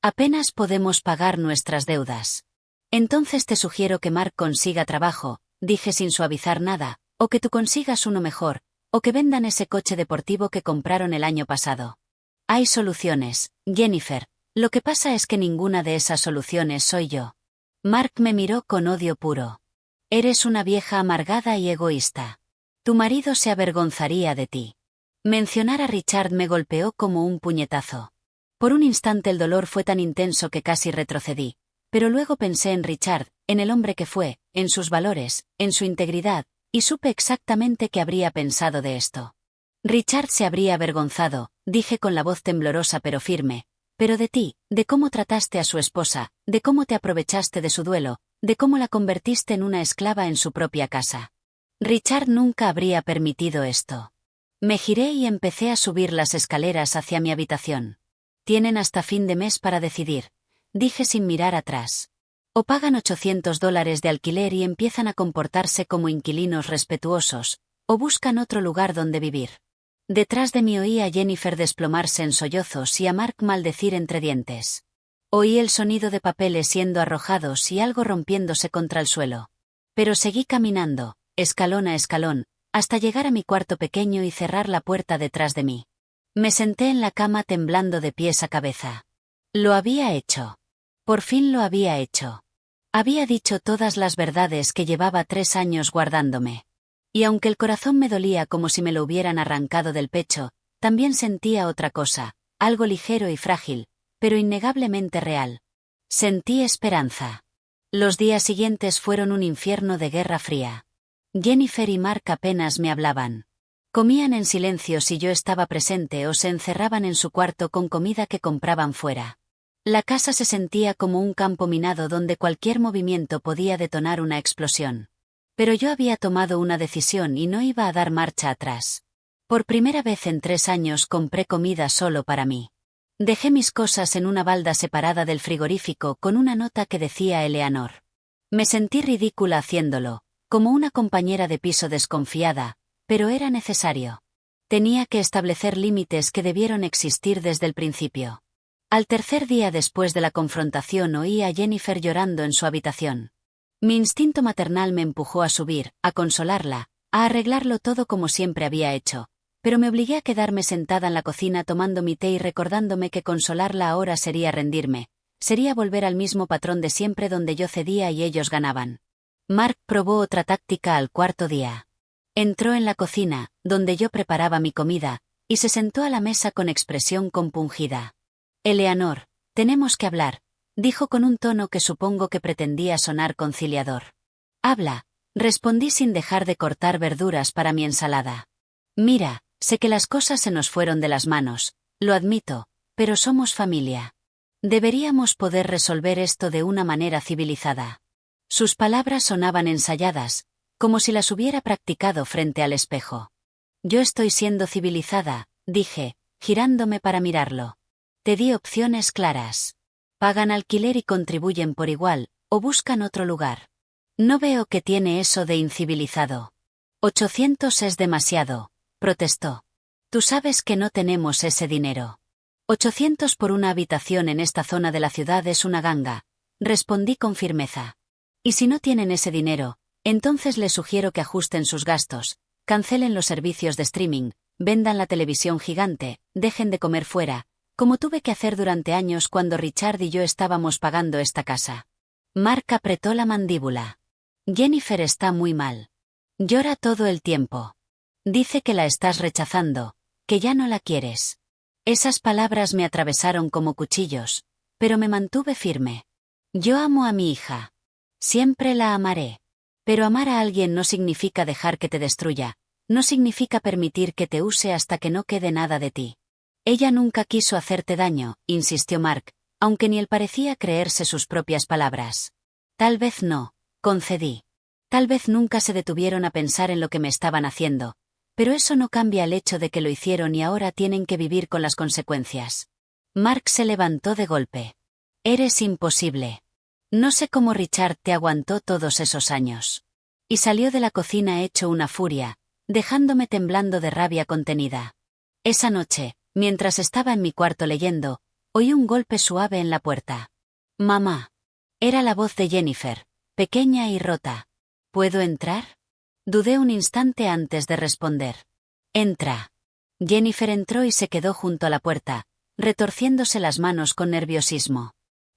Apenas podemos pagar nuestras deudas. Entonces te sugiero que Mark consiga trabajo, dije sin suavizar nada, o que tú consigas uno mejor, o que vendan ese coche deportivo que compraron el año pasado. Hay soluciones, Jennifer, lo que pasa es que ninguna de esas soluciones soy yo. Mark me miró con odio puro. Eres una vieja amargada y egoísta. Tu marido se avergonzaría de ti. Mencionar a Richard me golpeó como un puñetazo. Por un instante el dolor fue tan intenso que casi retrocedí, pero luego pensé en Richard, en el hombre que fue, en sus valores, en su integridad, y supe exactamente qué habría pensado de esto. Richard se habría avergonzado, dije con la voz temblorosa pero firme, pero de ti, de cómo trataste a su esposa, de cómo te aprovechaste de su duelo, de cómo la convertiste en una esclava en su propia casa. Richard nunca habría permitido esto. Me giré y empecé a subir las escaleras hacia mi habitación. Tienen hasta fin de mes para decidir, dije sin mirar atrás. O pagan $800 de alquiler y empiezan a comportarse como inquilinos respetuosos, o buscan otro lugar donde vivir. Detrás de mí oí a Jennifer desplomarse en sollozos y a Mark maldecir entre dientes. Oí el sonido de papeles siendo arrojados y algo rompiéndose contra el suelo. Pero seguí caminando, escalón a escalón, hasta llegar a mi cuarto pequeño y cerrar la puerta detrás de mí. Me senté en la cama temblando de pies a cabeza. Lo había hecho. Por fin lo había hecho. Había dicho todas las verdades que llevaba 3 años guardándome. Y aunque el corazón me dolía como si me lo hubieran arrancado del pecho, también sentía otra cosa, algo ligero y frágil, pero innegablemente real. Sentí esperanza. Los días siguientes fueron un infierno de guerra fría. Jennifer y Mark apenas me hablaban. Comían en silencio si yo estaba presente o se encerraban en su cuarto con comida que compraban fuera. La casa se sentía como un campo minado donde cualquier movimiento podía detonar una explosión. Pero yo había tomado una decisión y no iba a dar marcha atrás. Por primera vez en 3 años compré comida solo para mí. Dejé mis cosas en una balda separada del frigorífico con una nota que decía Eleanor. Me sentí ridícula haciéndolo, como una compañera de piso desconfiada, pero era necesario. Tenía que establecer límites que debieron existir desde el principio. Al tercer día después de la confrontación oí a Jennifer llorando en su habitación. Mi instinto maternal me empujó a subir, a consolarla, a arreglarlo todo como siempre había hecho, pero me obligué a quedarme sentada en la cocina tomando mi té y recordándome que consolarla ahora sería rendirme, sería volver al mismo patrón de siempre donde yo cedía y ellos ganaban. Mark probó otra táctica al cuarto día. Entró en la cocina, donde yo preparaba mi comida, y se sentó a la mesa con expresión compungida. Eleanor, tenemos que hablar, dijo con un tono que supongo que pretendía sonar conciliador. Habla, respondí sin dejar de cortar verduras para mi ensalada. Mira, sé que las cosas se nos fueron de las manos, lo admito, pero somos familia. Deberíamos poder resolver esto de una manera civilizada. Sus palabras sonaban ensayadas, como si las hubiera practicado frente al espejo. Yo estoy siendo civilizada, dije, girándome para mirarlo. Te di opciones claras. Pagan alquiler y contribuyen por igual, o buscan otro lugar. No veo qué tiene eso de incivilizado. 800 es demasiado, protestó. Tú sabes que no tenemos ese dinero. 800 por una habitación en esta zona de la ciudad es una ganga, respondí con firmeza. Y si no tienen ese dinero, entonces les sugiero que ajusten sus gastos, cancelen los servicios de streaming, vendan la televisión gigante, dejen de comer fuera, como tuve que hacer durante años cuando Richard y yo estábamos pagando esta casa. Mark apretó la mandíbula. Jennifer está muy mal. Llora todo el tiempo. Dice que la estás rechazando, que ya no la quieres. Esas palabras me atravesaron como cuchillos, pero me mantuve firme. Yo amo a mi hija. Siempre la amaré. Pero amar a alguien no significa dejar que te destruya, no significa permitir que te use hasta que no quede nada de ti. Ella nunca quiso hacerte daño, insistió Mark, aunque ni él parecía creerse sus propias palabras. Tal vez no, concedí. Tal vez nunca se detuvieron a pensar en lo que me estaban haciendo, pero eso no cambia el hecho de que lo hicieron y ahora tienen que vivir con las consecuencias. Mark se levantó de golpe. Eres imposible. No sé cómo Richard te aguantó todos esos años. Y salió de la cocina hecho una furia, dejándome temblando de rabia contenida. Esa noche, mientras estaba en mi cuarto leyendo, oí un golpe suave en la puerta. Mamá. Era la voz de Jennifer, pequeña y rota. ¿Puedo entrar? Dudé un instante antes de responder. Entra. Jennifer entró y se quedó junto a la puerta, retorciéndose las manos con nerviosismo.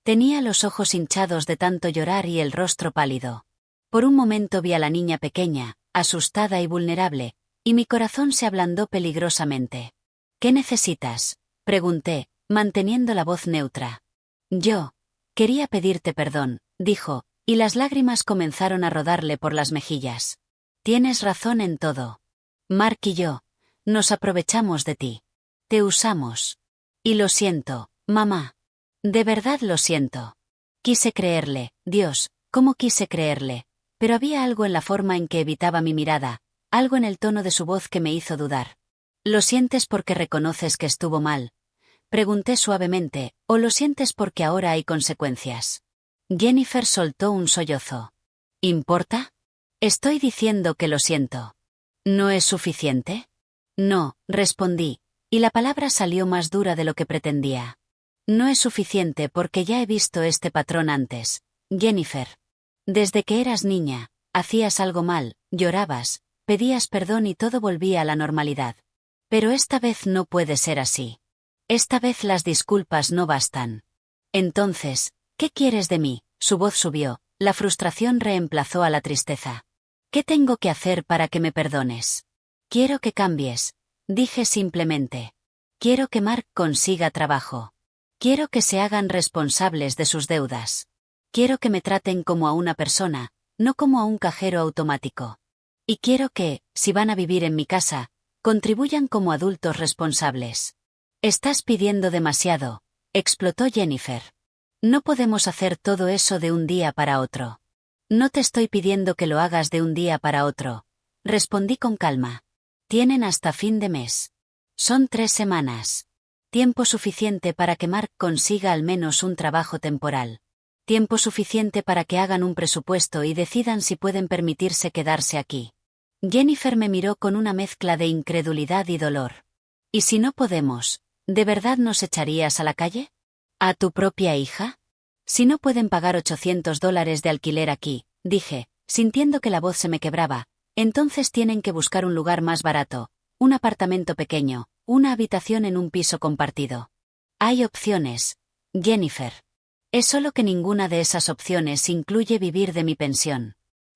Tenía los ojos hinchados de tanto llorar y el rostro pálido. Por un momento vi a la niña pequeña, asustada y vulnerable, y mi corazón se ablandó peligrosamente. ¿Qué necesitas?, pregunté, manteniendo la voz neutra. Yo quería pedirte perdón, dijo, y las lágrimas comenzaron a rodarle por las mejillas. Tienes razón en todo. Mark y yo nos aprovechamos de ti. Te usamos. Y lo siento, mamá. De verdad lo siento. Quise creerle, Dios, cómo quise creerle, pero había algo en la forma en que evitaba mi mirada, algo en el tono de su voz que me hizo dudar. ¿Lo sientes porque reconoces que estuvo mal?, pregunté suavemente, ¿o lo sientes porque ahora hay consecuencias? Jennifer soltó un sollozo. ¿Importa? Estoy diciendo que lo siento. ¿No es suficiente? No, respondí, y la palabra salió más dura de lo que pretendía. No es suficiente porque ya he visto este patrón antes, Jennifer. Desde que eras niña, hacías algo mal, llorabas, pedías perdón y todo volvía a la normalidad. Pero esta vez no puede ser así. Esta vez las disculpas no bastan. Entonces, ¿qué quieres de mí? Su voz subió, la frustración reemplazó a la tristeza. ¿Qué tengo que hacer para que me perdones? Quiero que cambies, dije simplemente. Quiero que Mark consiga trabajo. Quiero que se hagan responsables de sus deudas. Quiero que me traten como a una persona, no como a un cajero automático. Y quiero que, si van a vivir en mi casa, contribuyan como adultos responsables. Estás pidiendo demasiado, explotó Jennifer. No podemos hacer todo eso de un día para otro. No te estoy pidiendo que lo hagas de un día para otro, respondí con calma. Tienen hasta fin de mes. Son 3 semanas. Tiempo suficiente para que Mark consiga al menos un trabajo temporal. Tiempo suficiente para que hagan un presupuesto y decidan si pueden permitirse quedarse aquí. Jennifer me miró con una mezcla de incredulidad y dolor. ¿Y si no podemos, de verdad nos echarías a la calle? ¿A tu propia hija? Si no pueden pagar $800 de alquiler aquí, dije, sintiendo que la voz se me quebraba, entonces tienen que buscar un lugar más barato, un apartamento pequeño, una habitación en un piso compartido. Hay opciones, Jennifer. Es solo que ninguna de esas opciones incluye vivir de mi pensión.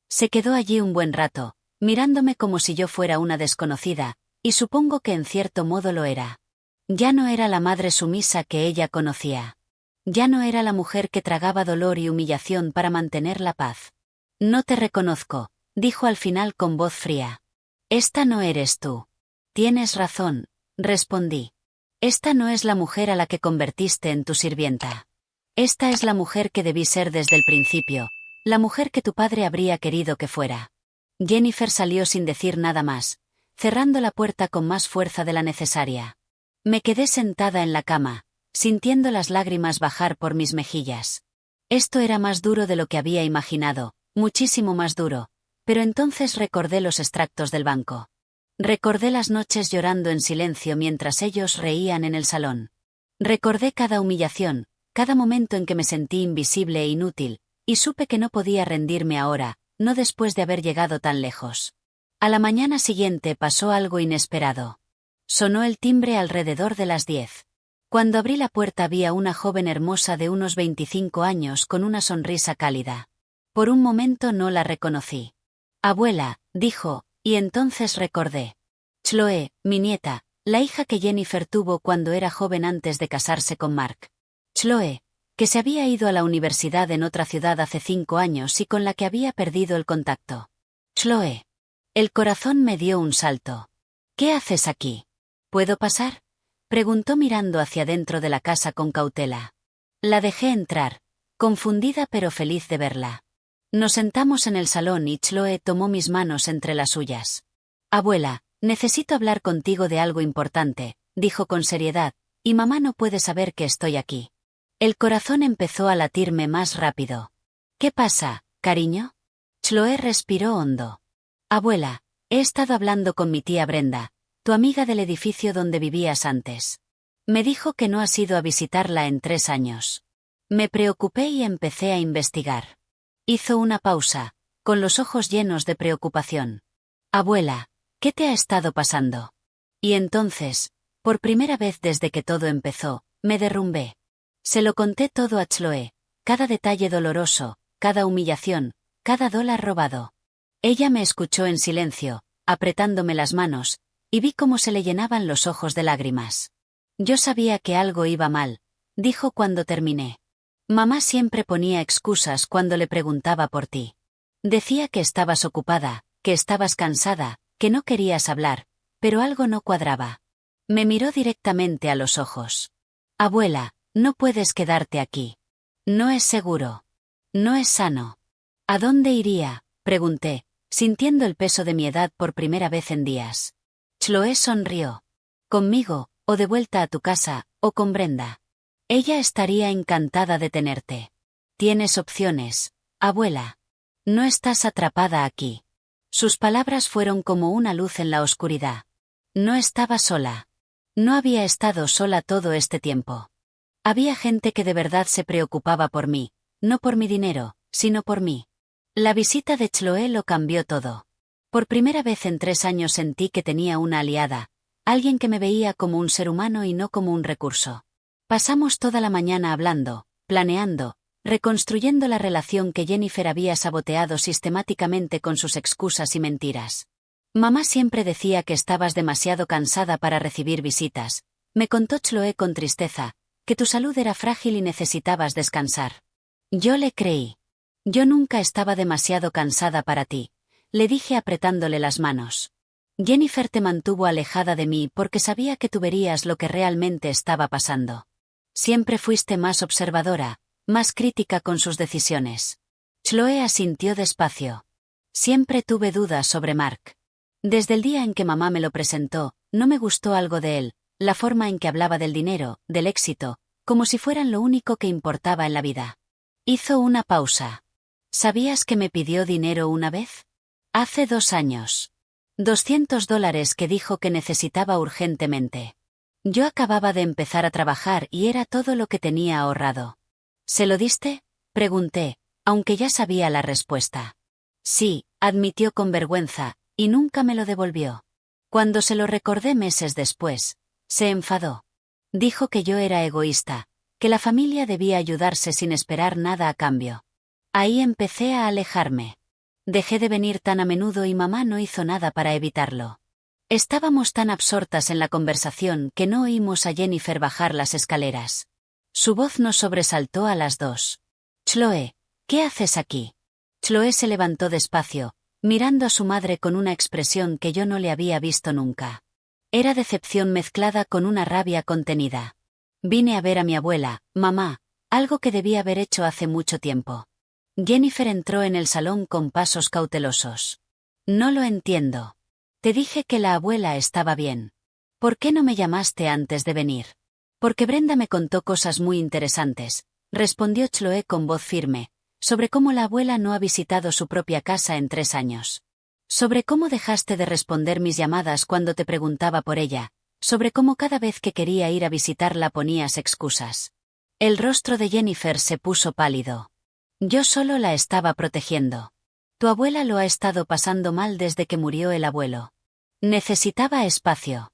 Se quedó allí un buen rato, mirándome como si yo fuera una desconocida, y supongo que en cierto modo lo era. Ya no era la madre sumisa que ella conocía. Ya no era la mujer que tragaba dolor y humillación para mantener la paz. No te reconozco, dijo al final con voz fría. Esta no eres tú. Tienes razón, respondí. Esta no es la mujer a la que convertiste en tu sirvienta. Esta es la mujer que debí ser desde el principio, la mujer que tu padre habría querido que fuera. Jennifer salió sin decir nada más, cerrando la puerta con más fuerza de la necesaria. Me quedé sentada en la cama, sintiendo las lágrimas bajar por mis mejillas. Esto era más duro de lo que había imaginado, muchísimo más duro, pero entonces recordé los extractos del banco. Recordé las noches llorando en silencio mientras ellos reían en el salón. Recordé cada humillación, cada momento en que me sentí invisible e inútil, y supe que no podía rendirme ahora, no después de haber llegado tan lejos. A la mañana siguiente pasó algo inesperado. Sonó el timbre alrededor de las 10. Cuando abrí la puerta vi a una joven hermosa de unos 25 años con una sonrisa cálida. Por un momento no la reconocí. Abuela, dijo, y entonces recordé. Chloe, mi nieta, la hija que Jennifer tuvo cuando era joven antes de casarse con Mark. Chloe, que se había ido a la universidad en otra ciudad hace 5 años y con la que había perdido el contacto. Chloe. El corazón me dio un salto. ¿Qué haces aquí? ¿Puedo pasar? Preguntó mirando hacia dentro de la casa con cautela. La dejé entrar, confundida pero feliz de verla. Nos sentamos en el salón y Chloe tomó mis manos entre las suyas. Abuela, necesito hablar contigo de algo importante, dijo con seriedad, y mamá no puede saber que estoy aquí. El corazón empezó a latirme más rápido. ¿Qué pasa, cariño? Chloe respiró hondo. Abuela, he estado hablando con mi tía Brenda, tu amiga del edificio donde vivías antes. Me dijo que no has ido a visitarla en 3 años. Me preocupé y empecé a investigar. Hizo una pausa, con los ojos llenos de preocupación. Abuela, ¿qué te ha estado pasando? Y entonces, por primera vez desde que todo empezó, me derrumbé. Se lo conté todo a Chloe, cada detalle doloroso, cada humillación, cada dólar robado. Ella me escuchó en silencio, apretándome las manos, y vi cómo se le llenaban los ojos de lágrimas. Yo sabía que algo iba mal, dijo cuando terminé. Mamá siempre ponía excusas cuando le preguntaba por ti. Decía que estabas ocupada, que estabas cansada, que no querías hablar, pero algo no cuadraba. Me miró directamente a los ojos. Abuela, no puedes quedarte aquí. No es seguro. No es sano. ¿A dónde iría? Pregunté, sintiendo el peso de mi edad por primera vez en días. Chloe sonrió. Conmigo, o de vuelta a tu casa, o con Brenda. Ella estaría encantada de tenerte. Tienes opciones, abuela. No estás atrapada aquí. Sus palabras fueron como una luz en la oscuridad. No estaba sola. No había estado sola todo este tiempo. Había gente que de verdad se preocupaba por mí, no por mi dinero, sino por mí. La visita de Chloe lo cambió todo. Por primera vez en 3 años sentí que tenía una aliada, alguien que me veía como un ser humano y no como un recurso. Pasamos toda la mañana hablando, planeando, reconstruyendo la relación que Jennifer había saboteado sistemáticamente con sus excusas y mentiras. Mamá siempre decía que estabas demasiado cansada para recibir visitas, me contó Chloe con tristeza, que tu salud era frágil y necesitabas descansar. Yo le creí. Yo nunca estaba demasiado cansada para ti, le dije apretándole las manos. Jennifer te mantuvo alejada de mí porque sabía que tú verías lo que realmente estaba pasando. Siempre fuiste más observadora, más crítica con sus decisiones. Chloe asintió despacio. Siempre tuve dudas sobre Mark. Desde el día en que mamá me lo presentó, no me gustó algo de él, la forma en que hablaba del dinero, del éxito, como si fueran lo único que importaba en la vida. Hizo una pausa. ¿Sabías que me pidió dinero una vez? Hace 2 años. $200 que dijo que necesitaba urgentemente. Yo acababa de empezar a trabajar y era todo lo que tenía ahorrado. ¿Se lo diste? Pregunté, aunque ya sabía la respuesta. Sí, admitió con vergüenza, y nunca me lo devolvió. Cuando se lo recordé meses después, se enfadó. Dijo que yo era egoísta, que la familia debía ayudarse sin esperar nada a cambio. Ahí empecé a alejarme. Dejé de venir tan a menudo y mamá no hizo nada para evitarlo. Estábamos tan absortas en la conversación que no oímos a Jennifer bajar las escaleras. Su voz nos sobresaltó a las 2. Chloe, ¿qué haces aquí? Chloe se levantó despacio, mirando a su madre con una expresión que yo no le había visto nunca. Era decepción mezclada con una rabia contenida. Vine a ver a mi abuela, mamá, algo que debía haber hecho hace mucho tiempo. Jennifer entró en el salón con pasos cautelosos. No lo entiendo. Te dije que la abuela estaba bien. ¿Por qué no me llamaste antes de venir? Porque Brenda me contó cosas muy interesantes, respondió Chloe con voz firme, sobre cómo la abuela no ha visitado su propia casa en 3 años. Sobre cómo dejaste de responder mis llamadas cuando te preguntaba por ella, sobre cómo cada vez que quería ir a visitarla ponías excusas. El rostro de Jennifer se puso pálido. Yo solo la estaba protegiendo. Tu abuela lo ha estado pasando mal desde que murió el abuelo. Necesitaba espacio.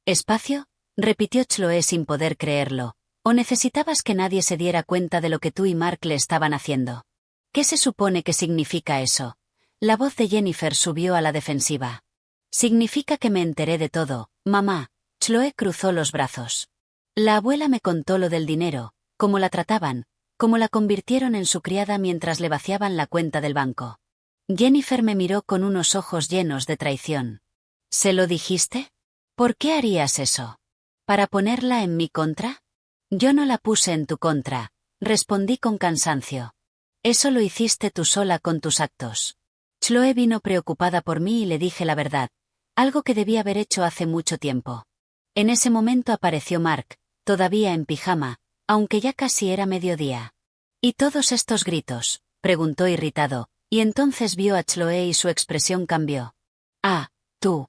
¿Espacio? Repitió Chloe sin poder creerlo. ¿O necesitabas que nadie se diera cuenta de lo que tú y Mark le estaban haciendo? ¿Qué se supone que significa eso? La voz de Jennifer subió a la defensiva. Significa que me enteré de todo, mamá. Chloe cruzó los brazos. La abuela me contó lo del dinero, cómo la trataban, cómo la convirtieron en su criada mientras le vaciaban la cuenta del banco. Jennifer me miró con unos ojos llenos de traición. ¿Se lo dijiste? ¿Por qué harías eso? ¿Para ponerla en mi contra? Yo no la puse en tu contra, respondí con cansancio. Eso lo hiciste tú sola con tus actos. Chloe vino preocupada por mí y le dije la verdad, algo que debía haber hecho hace mucho tiempo. En ese momento apareció Mark, todavía en pijama, aunque ya casi era mediodía. ¿Y todos estos gritos?, preguntó irritado, y entonces vio a Chloe y su expresión cambió. Ah, tú.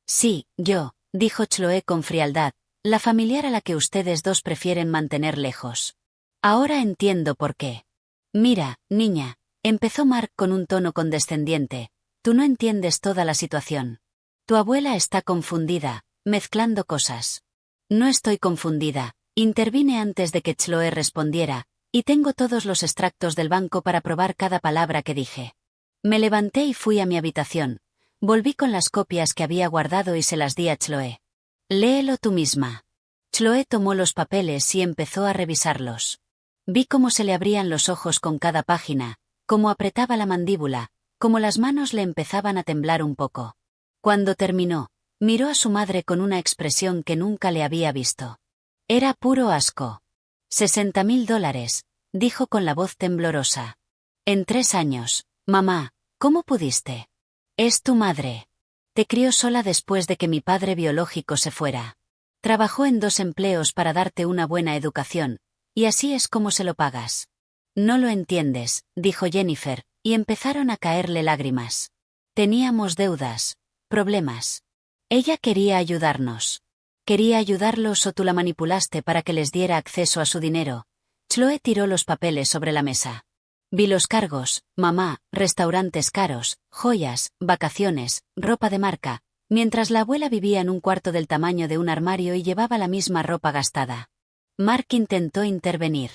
Sí, yo, dijo Chloe con frialdad, la familiar a la que ustedes dos prefieren mantener lejos. Ahora entiendo por qué. Mira, niña, empezó Mark con un tono condescendiente, tú no entiendes toda la situación. Tu abuela está confundida, mezclando cosas. No estoy confundida, intervine antes de que Chloe respondiera, y tengo todos los extractos del banco para probar cada palabra que dije. Me levanté y fui a mi habitación. Volví con las copias que había guardado y se las di a Chloe. Léelo tú misma. Chloe tomó los papeles y empezó a revisarlos. Vi cómo se le abrían los ojos con cada página, cómo apretaba la mandíbula, cómo las manos le empezaban a temblar un poco. Cuando terminó, miró a su madre con una expresión que nunca le había visto. Era puro asco. $60,000, dijo con la voz temblorosa. En 3 años, mamá, ¿cómo pudiste? Es tu madre. Te crió sola después de que mi padre biológico se fuera. Trabajó en 2 empleos para darte una buena educación, y así es como se lo pagas. No lo entiendes, dijo Jennifer, y empezaron a caerle lágrimas. Teníamos deudas, problemas. Ella quería ayudarnos. Quería ayudarlos o tú la manipulaste para que les diera acceso a su dinero. Chloe tiró los papeles sobre la mesa. Vi los cargos, mamá, restaurantes caros, joyas, vacaciones, ropa de marca, mientras la abuela vivía en un cuarto del tamaño de un armario y llevaba la misma ropa gastada. Mark intentó intervenir.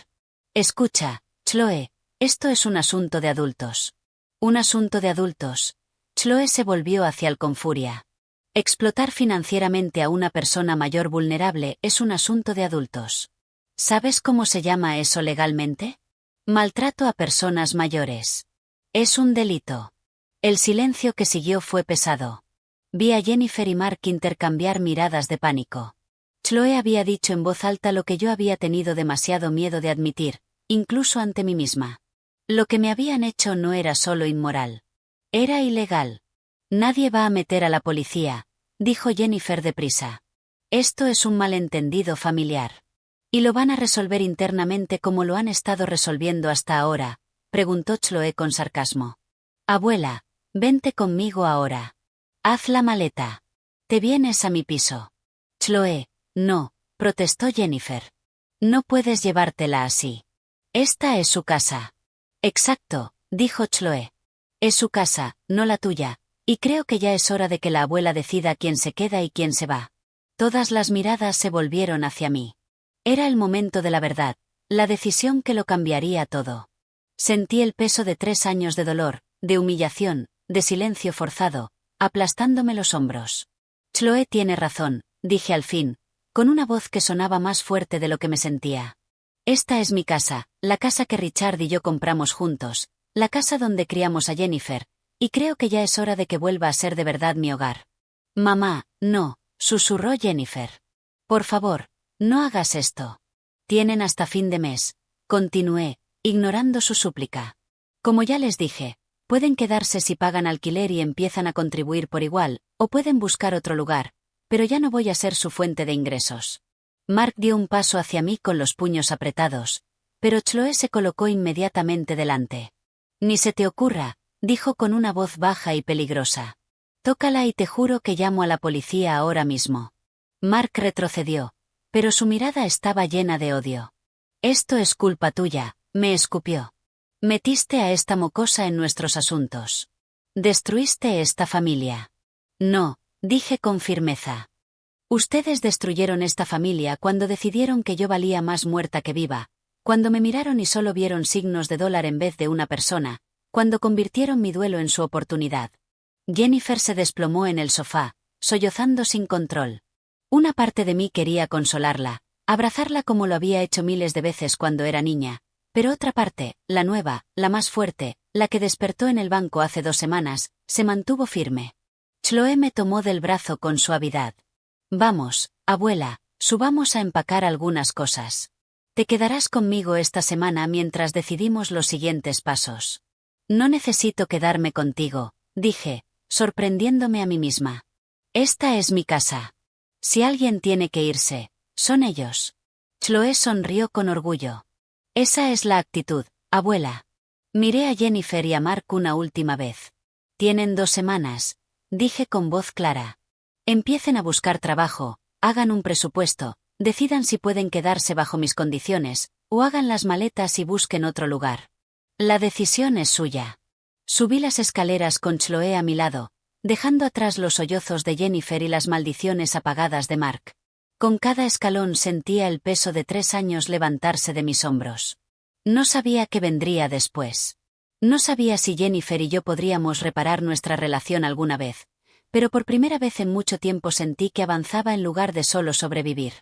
Escucha, Chloe, esto es un asunto de adultos. Un asunto de adultos. Chloe se volvió hacia él con furia. Explotar financieramente a una persona mayor vulnerable es un asunto de adultos. ¿Sabes cómo se llama eso legalmente? Maltrato a personas mayores. Es un delito. El silencio que siguió fue pesado. Vi a Jennifer y Mark intercambiar miradas de pánico. Chloe había dicho en voz alta lo que yo había tenido demasiado miedo de admitir, incluso ante mí misma. Lo que me habían hecho no era solo inmoral. Era ilegal. Nadie va a meter a la policía, dijo Jennifer deprisa. Esto es un malentendido familiar. ¿Y lo van a resolver internamente como lo han estado resolviendo hasta ahora?, preguntó Chloe con sarcasmo. Abuela, vente conmigo ahora. Haz la maleta. Te vienes a mi piso. Chloe, no, protestó Jennifer. No puedes llevártela así. Esta es su casa. Exacto, dijo Chloe. Es su casa, no la tuya, y creo que ya es hora de que la abuela decida quién se queda y quién se va. Todas las miradas se volvieron hacia mí. Era el momento de la verdad, la decisión que lo cambiaría todo. Sentí el peso de 3 años de dolor, de humillación, de silencio forzado, aplastándome los hombros. Chloe tiene razón, dije al fin, con una voz que sonaba más fuerte de lo que me sentía. Esta es mi casa, la casa que Richard y yo compramos juntos, la casa donde criamos a Jennifer, y creo que ya es hora de que vuelva a ser de verdad mi hogar. Mamá, no, susurró Jennifer. Por favor, no hagas esto. Tienen hasta fin de mes, continué, ignorando su súplica. Como ya les dije, pueden quedarse si pagan alquiler y empiezan a contribuir por igual, o pueden buscar otro lugar, pero ya no voy a ser su fuente de ingresos. Mark dio un paso hacia mí con los puños apretados, pero Chloe se colocó inmediatamente delante. Ni se te ocurra, dijo con una voz baja y peligrosa. Tócala y te juro que llamo a la policía ahora mismo. Mark retrocedió, pero su mirada estaba llena de odio. Esto es culpa tuya, me escupió. Metiste a esta mocosa en nuestros asuntos. Destruiste esta familia. No, dije con firmeza. Ustedes destruyeron esta familia cuando decidieron que yo valía más muerta que viva, cuando me miraron y solo vieron signos de dólar en vez de una persona, cuando convirtieron mi duelo en su oportunidad. Jennifer se desplomó en el sofá, sollozando sin control. Una parte de mí quería consolarla, abrazarla como lo había hecho miles de veces cuando era niña, pero otra parte, la nueva, la más fuerte, la que despertó en el banco hace 2 semanas, se mantuvo firme. Chloe me tomó del brazo con suavidad. Vamos, abuela, subamos a empacar algunas cosas. Te quedarás conmigo esta semana mientras decidimos los siguientes pasos. No necesito quedarme contigo, dije, sorprendiéndome a mí misma. Esta es mi casa. Si alguien tiene que irse, son ellos. Chloe sonrió con orgullo. Esa es la actitud, abuela. Miré a Jennifer y a Mark una última vez. Tienen 2 semanas, dije con voz clara. Empiecen a buscar trabajo, hagan un presupuesto, decidan si pueden quedarse bajo mis condiciones, o hagan las maletas y busquen otro lugar. La decisión es suya. Subí las escaleras con Chloe a mi lado, dejando atrás los sollozos de Jennifer y las maldiciones apagadas de Mark. Con cada escalón sentía el peso de 3 años levantarse de mis hombros. No sabía qué vendría después. No sabía si Jennifer y yo podríamos reparar nuestra relación alguna vez, pero por primera vez en mucho tiempo sentí que avanzaba en lugar de solo sobrevivir.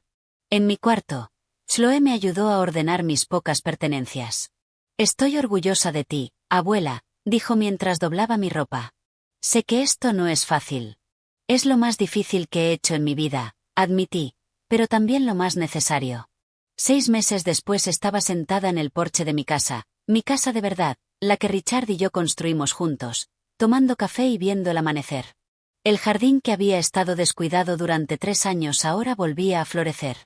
En mi cuarto, Chloe me ayudó a ordenar mis pocas pertenencias. Estoy orgullosa de ti, abuela, dijo mientras doblaba mi ropa. Sé que esto no es fácil. Es lo más difícil que he hecho en mi vida, admití, pero también lo más necesario. 6 meses después estaba sentada en el porche de mi casa de verdad, la que Richard y yo construimos juntos, tomando café y viendo el amanecer. El jardín que había estado descuidado durante 3 años ahora volvía a florecer.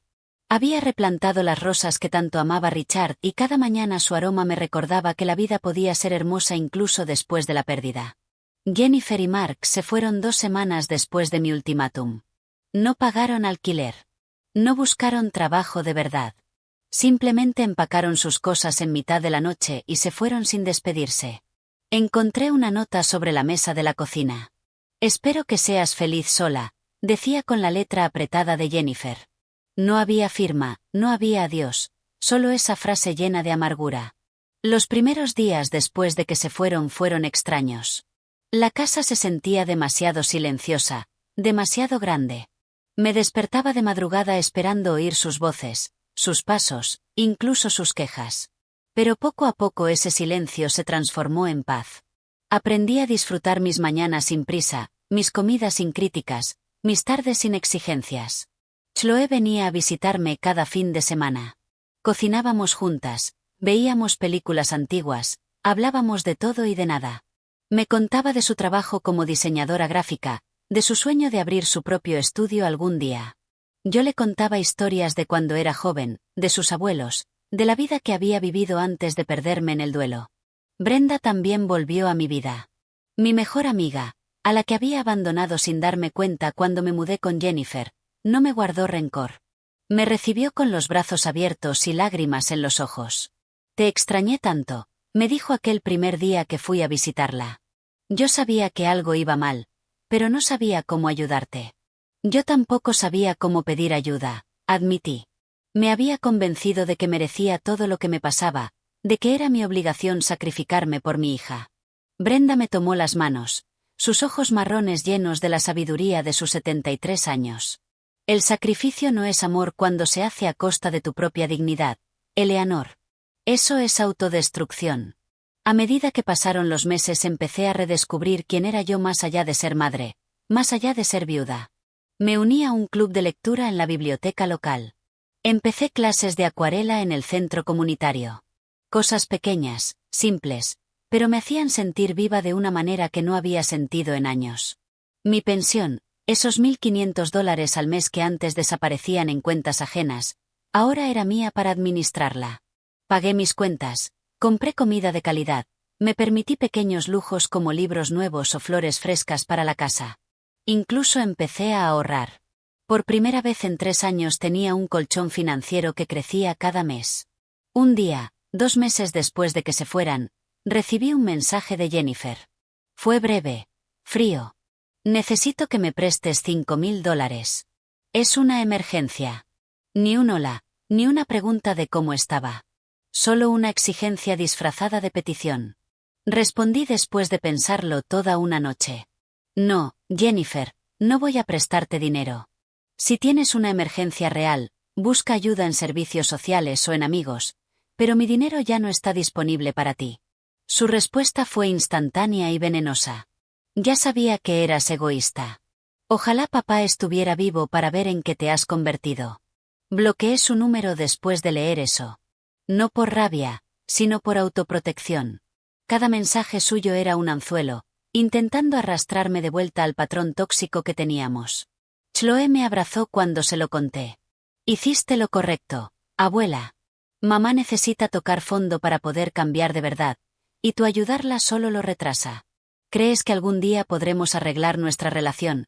Había replantado las rosas que tanto amaba Richard y cada mañana su aroma me recordaba que la vida podía ser hermosa incluso después de la pérdida. Jennifer y Mark se fueron 2 semanas después de mi ultimátum. No pagaron alquiler. No buscaron trabajo de verdad. Simplemente empacaron sus cosas en mitad de la noche y se fueron sin despedirse. Encontré una nota sobre la mesa de la cocina. Espero que seas feliz sola, decía con la letra apretada de Jennifer. No había firma, no había adiós, solo esa frase llena de amargura. Los primeros días después de que se fueron extraños. La casa se sentía demasiado silenciosa, demasiado grande. Me despertaba de madrugada esperando oír sus voces, sus pasos, incluso sus quejas. Pero poco a poco ese silencio se transformó en paz. Aprendí a disfrutar mis mañanas sin prisa, mis comidas sin críticas, mis tardes sin exigencias. Chloe venía a visitarme cada fin de semana. Cocinábamos juntas, veíamos películas antiguas, hablábamos de todo y de nada. Me contaba de su trabajo como diseñadora gráfica, de su sueño de abrir su propio estudio algún día. Yo le contaba historias de cuando era joven, de sus abuelos, de la vida que había vivido antes de perderme en el duelo. Brenda también volvió a mi vida. Mi mejor amiga, a la que había abandonado sin darme cuenta cuando me mudé con Jennifer, no me guardó rencor. Me recibió con los brazos abiertos y lágrimas en los ojos. Te extrañé tanto, me dijo aquel primer día que fui a visitarla. Yo sabía que algo iba mal, pero no sabía cómo ayudarte. Yo tampoco sabía cómo pedir ayuda, admití. Me había convencido de que merecía todo lo que me pasaba, de que era mi obligación sacrificarme por mi hija. Brenda me tomó las manos, sus ojos marrones llenos de la sabiduría de sus 73 años. El sacrificio no es amor cuando se hace a costa de tu propia dignidad, Eleanor. Eso es autodestrucción. A medida que pasaron los meses empecé a redescubrir quién era yo más allá de ser madre, más allá de ser viuda. Me uní a un club de lectura en la biblioteca local. Empecé clases de acuarela en el centro comunitario. Cosas pequeñas, simples, pero me hacían sentir viva de una manera que no había sentido en años. Mi pensión, esos $1.500 al mes que antes desaparecían en cuentas ajenas, ahora era mía para administrarla. Pagué mis cuentas, compré comida de calidad, me permití pequeños lujos como libros nuevos o flores frescas para la casa. Incluso empecé a ahorrar. Por primera vez en 3 años tenía un colchón financiero que crecía cada mes. Un día, 2 meses después de que se fueran, recibí un mensaje de Jennifer. Fue breve, frío. Necesito que me prestes $5.000. Es una emergencia. Ni un hola, ni una pregunta de cómo estaba. Solo una exigencia disfrazada de petición. Respondí después de pensarlo toda una noche. No, Jennifer, no voy a prestarte dinero. Si tienes una emergencia real, busca ayuda en servicios sociales o en amigos, pero mi dinero ya no está disponible para ti. Su respuesta fue instantánea y venenosa. Ya sabía que eras egoísta. Ojalá papá estuviera vivo para ver en qué te has convertido. Bloqueé su número después de leer eso. No por rabia, sino por autoprotección. Cada mensaje suyo era un anzuelo, intentando arrastrarme de vuelta al patrón tóxico que teníamos. Chloe me abrazó cuando se lo conté. Hiciste lo correcto, abuela. Mamá necesita tocar fondo para poder cambiar de verdad, y tu ayudarla solo lo retrasa. ¿Crees que algún día podremos arreglar nuestra relación?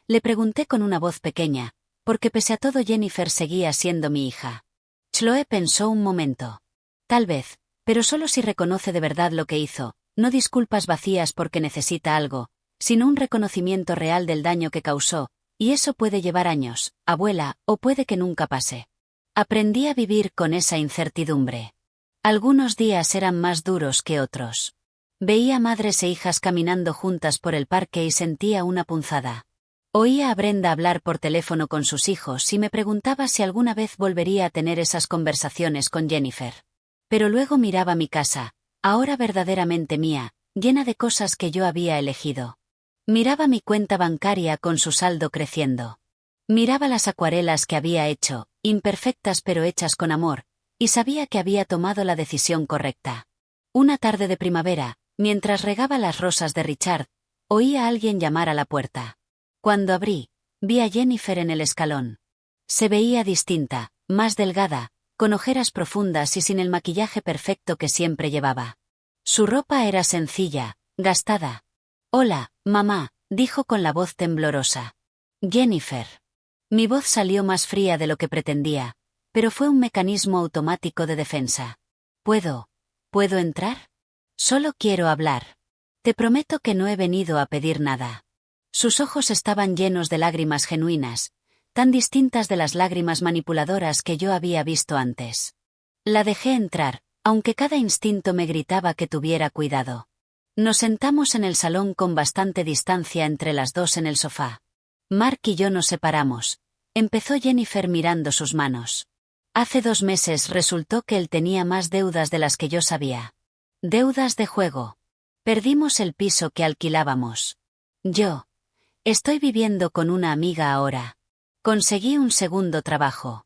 Le pregunté con una voz pequeña, porque pese a todo Jennifer seguía siendo mi hija. Chloe pensó un momento. Tal vez, pero solo si reconoce de verdad lo que hizo, no disculpas vacías porque necesita algo, sino un reconocimiento real del daño que causó, y eso puede llevar años, abuela, o puede que nunca pase. Aprendí a vivir con esa incertidumbre. Algunos días eran más duros que otros. Veía madres e hijas caminando juntas por el parque y sentía una punzada. Oía a Brenda hablar por teléfono con sus hijos y me preguntaba si alguna vez volvería a tener esas conversaciones con Jennifer. Pero luego miraba mi casa, ahora verdaderamente mía, llena de cosas que yo había elegido. Miraba mi cuenta bancaria con su saldo creciendo. Miraba las acuarelas que había hecho, imperfectas pero hechas con amor, y sabía que había tomado la decisión correcta. Una tarde de primavera, mientras regaba las rosas de Richard, oí a alguien llamar a la puerta. Cuando abrí, vi a Jennifer en el escalón. Se veía distinta, más delgada, con ojeras profundas y sin el maquillaje perfecto que siempre llevaba. Su ropa era sencilla, gastada. Hola, mamá, dijo con la voz temblorosa. Jennifer. Mi voz salió más fría de lo que pretendía, pero fue un mecanismo automático de defensa. ¿Puedo entrar? Solo quiero hablar. Te prometo que no he venido a pedir nada. Sus ojos estaban llenos de lágrimas genuinas, tan distintas de las lágrimas manipuladoras que yo había visto antes. La dejé entrar, aunque cada instinto me gritaba que tuviera cuidado. Nos sentamos en el salón con bastante distancia entre las dos en el sofá. Mark y yo nos separamos. Empezó Jennifer mirando sus manos. Hace 2 meses resultó que él tenía más deudas de las que yo sabía. Deudas de juego. Perdimos el piso que alquilábamos. Yo. Estoy viviendo con una amiga ahora. Conseguí un segundo trabajo.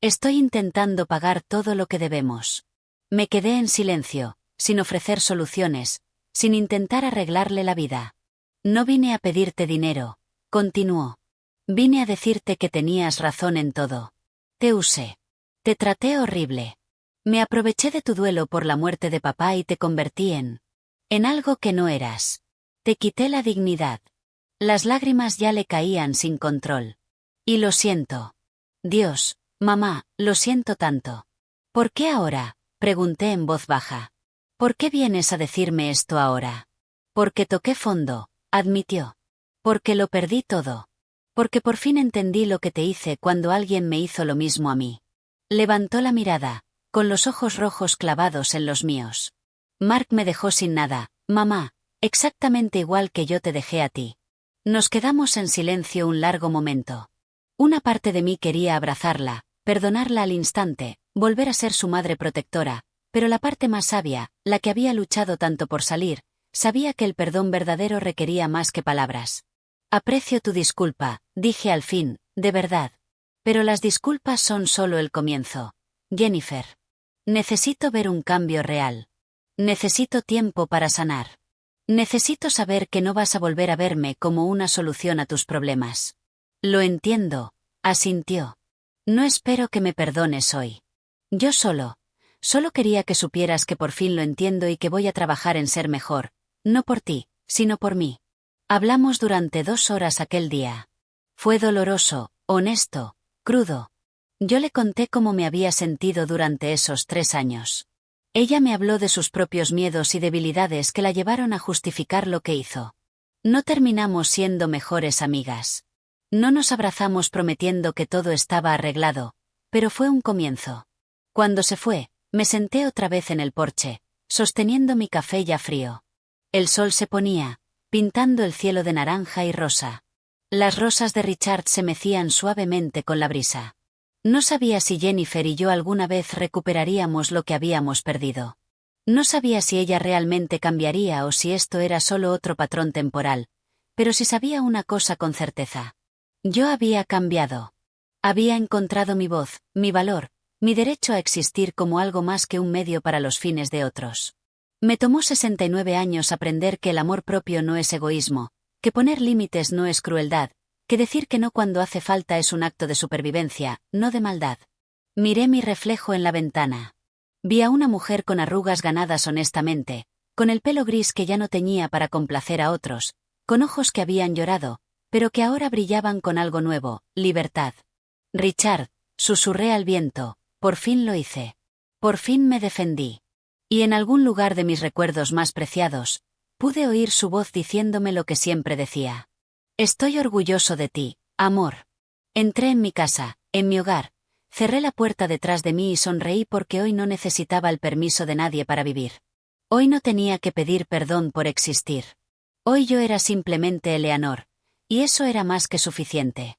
Estoy intentando pagar todo lo que debemos. Me quedé en silencio, sin ofrecer soluciones, sin intentar arreglarle la vida. No vine a pedirte dinero, continuó. Vine a decirte que tenías razón en todo. Te usé. Te traté horrible. Me aproveché de tu duelo por la muerte de papá y te convertí en algo que no eras. Te quité la dignidad. Las lágrimas ya le caían sin control. Y lo siento. Dios, mamá, lo siento tanto. ¿Por qué ahora? Pregunté en voz baja. ¿Por qué vienes a decirme esto ahora? Porque toqué fondo, admitió. Porque lo perdí todo. Porque por fin entendí lo que te hice cuando alguien me hizo lo mismo a mí. Levantó la mirada, con los ojos rojos clavados en los míos. Mark me dejó sin nada, mamá, exactamente igual que yo te dejé a ti. Nos quedamos en silencio un largo momento. Una parte de mí quería abrazarla, perdonarla al instante, volver a ser su madre protectora, pero la parte más sabia, la que había luchado tanto por salir, sabía que el perdón verdadero requería más que palabras. Aprecio tu disculpa, dije al fin, de verdad. Pero las disculpas son solo el comienzo. Jennifer. Necesito ver un cambio real. Necesito tiempo para sanar. Necesito saber que no vas a volver a verme como una solución a tus problemas. Lo entiendo, asintió. No espero que me perdones hoy. Yo solo quería que supieras que por fin lo entiendo y que voy a trabajar en ser mejor, no por ti, sino por mí. Hablamos durante 2 horas aquel día. Fue doloroso, honesto, crudo. Yo le conté cómo me había sentido durante esos 3 años. Ella me habló de sus propios miedos y debilidades que la llevaron a justificar lo que hizo. No terminamos siendo mejores amigas. No nos abrazamos prometiendo que todo estaba arreglado, pero fue un comienzo. Cuando se fue, me senté otra vez en el porche, sosteniendo mi café ya frío. El sol se ponía, pintando el cielo de naranja y rosa. Las rosas de Richard se mecían suavemente con la brisa. No sabía si Jennifer y yo alguna vez recuperaríamos lo que habíamos perdido. No sabía si ella realmente cambiaría o si esto era solo otro patrón temporal, pero sí sabía una cosa con certeza. Yo había cambiado. Había encontrado mi voz, mi valor, mi derecho a existir como algo más que un medio para los fines de otros. Me tomó 69 años aprender que el amor propio no es egoísmo, que poner límites no es crueldad, que decir que no cuando hace falta es un acto de supervivencia, no de maldad. Miré mi reflejo en la ventana. Vi a una mujer con arrugas ganadas honestamente, con el pelo gris que ya no teñía para complacer a otros, con ojos que habían llorado, pero que ahora brillaban con algo nuevo, libertad. Richard, susurré al viento, por fin lo hice. Por fin me defendí. Y en algún lugar de mis recuerdos más preciados, pude oír su voz diciéndome lo que siempre decía. Estoy orgulloso de ti, amor. Entré en mi casa, en mi hogar, cerré la puerta detrás de mí y sonreí porque hoy no necesitaba el permiso de nadie para vivir. Hoy no tenía que pedir perdón por existir. Hoy yo era simplemente Eleanor, y eso era más que suficiente.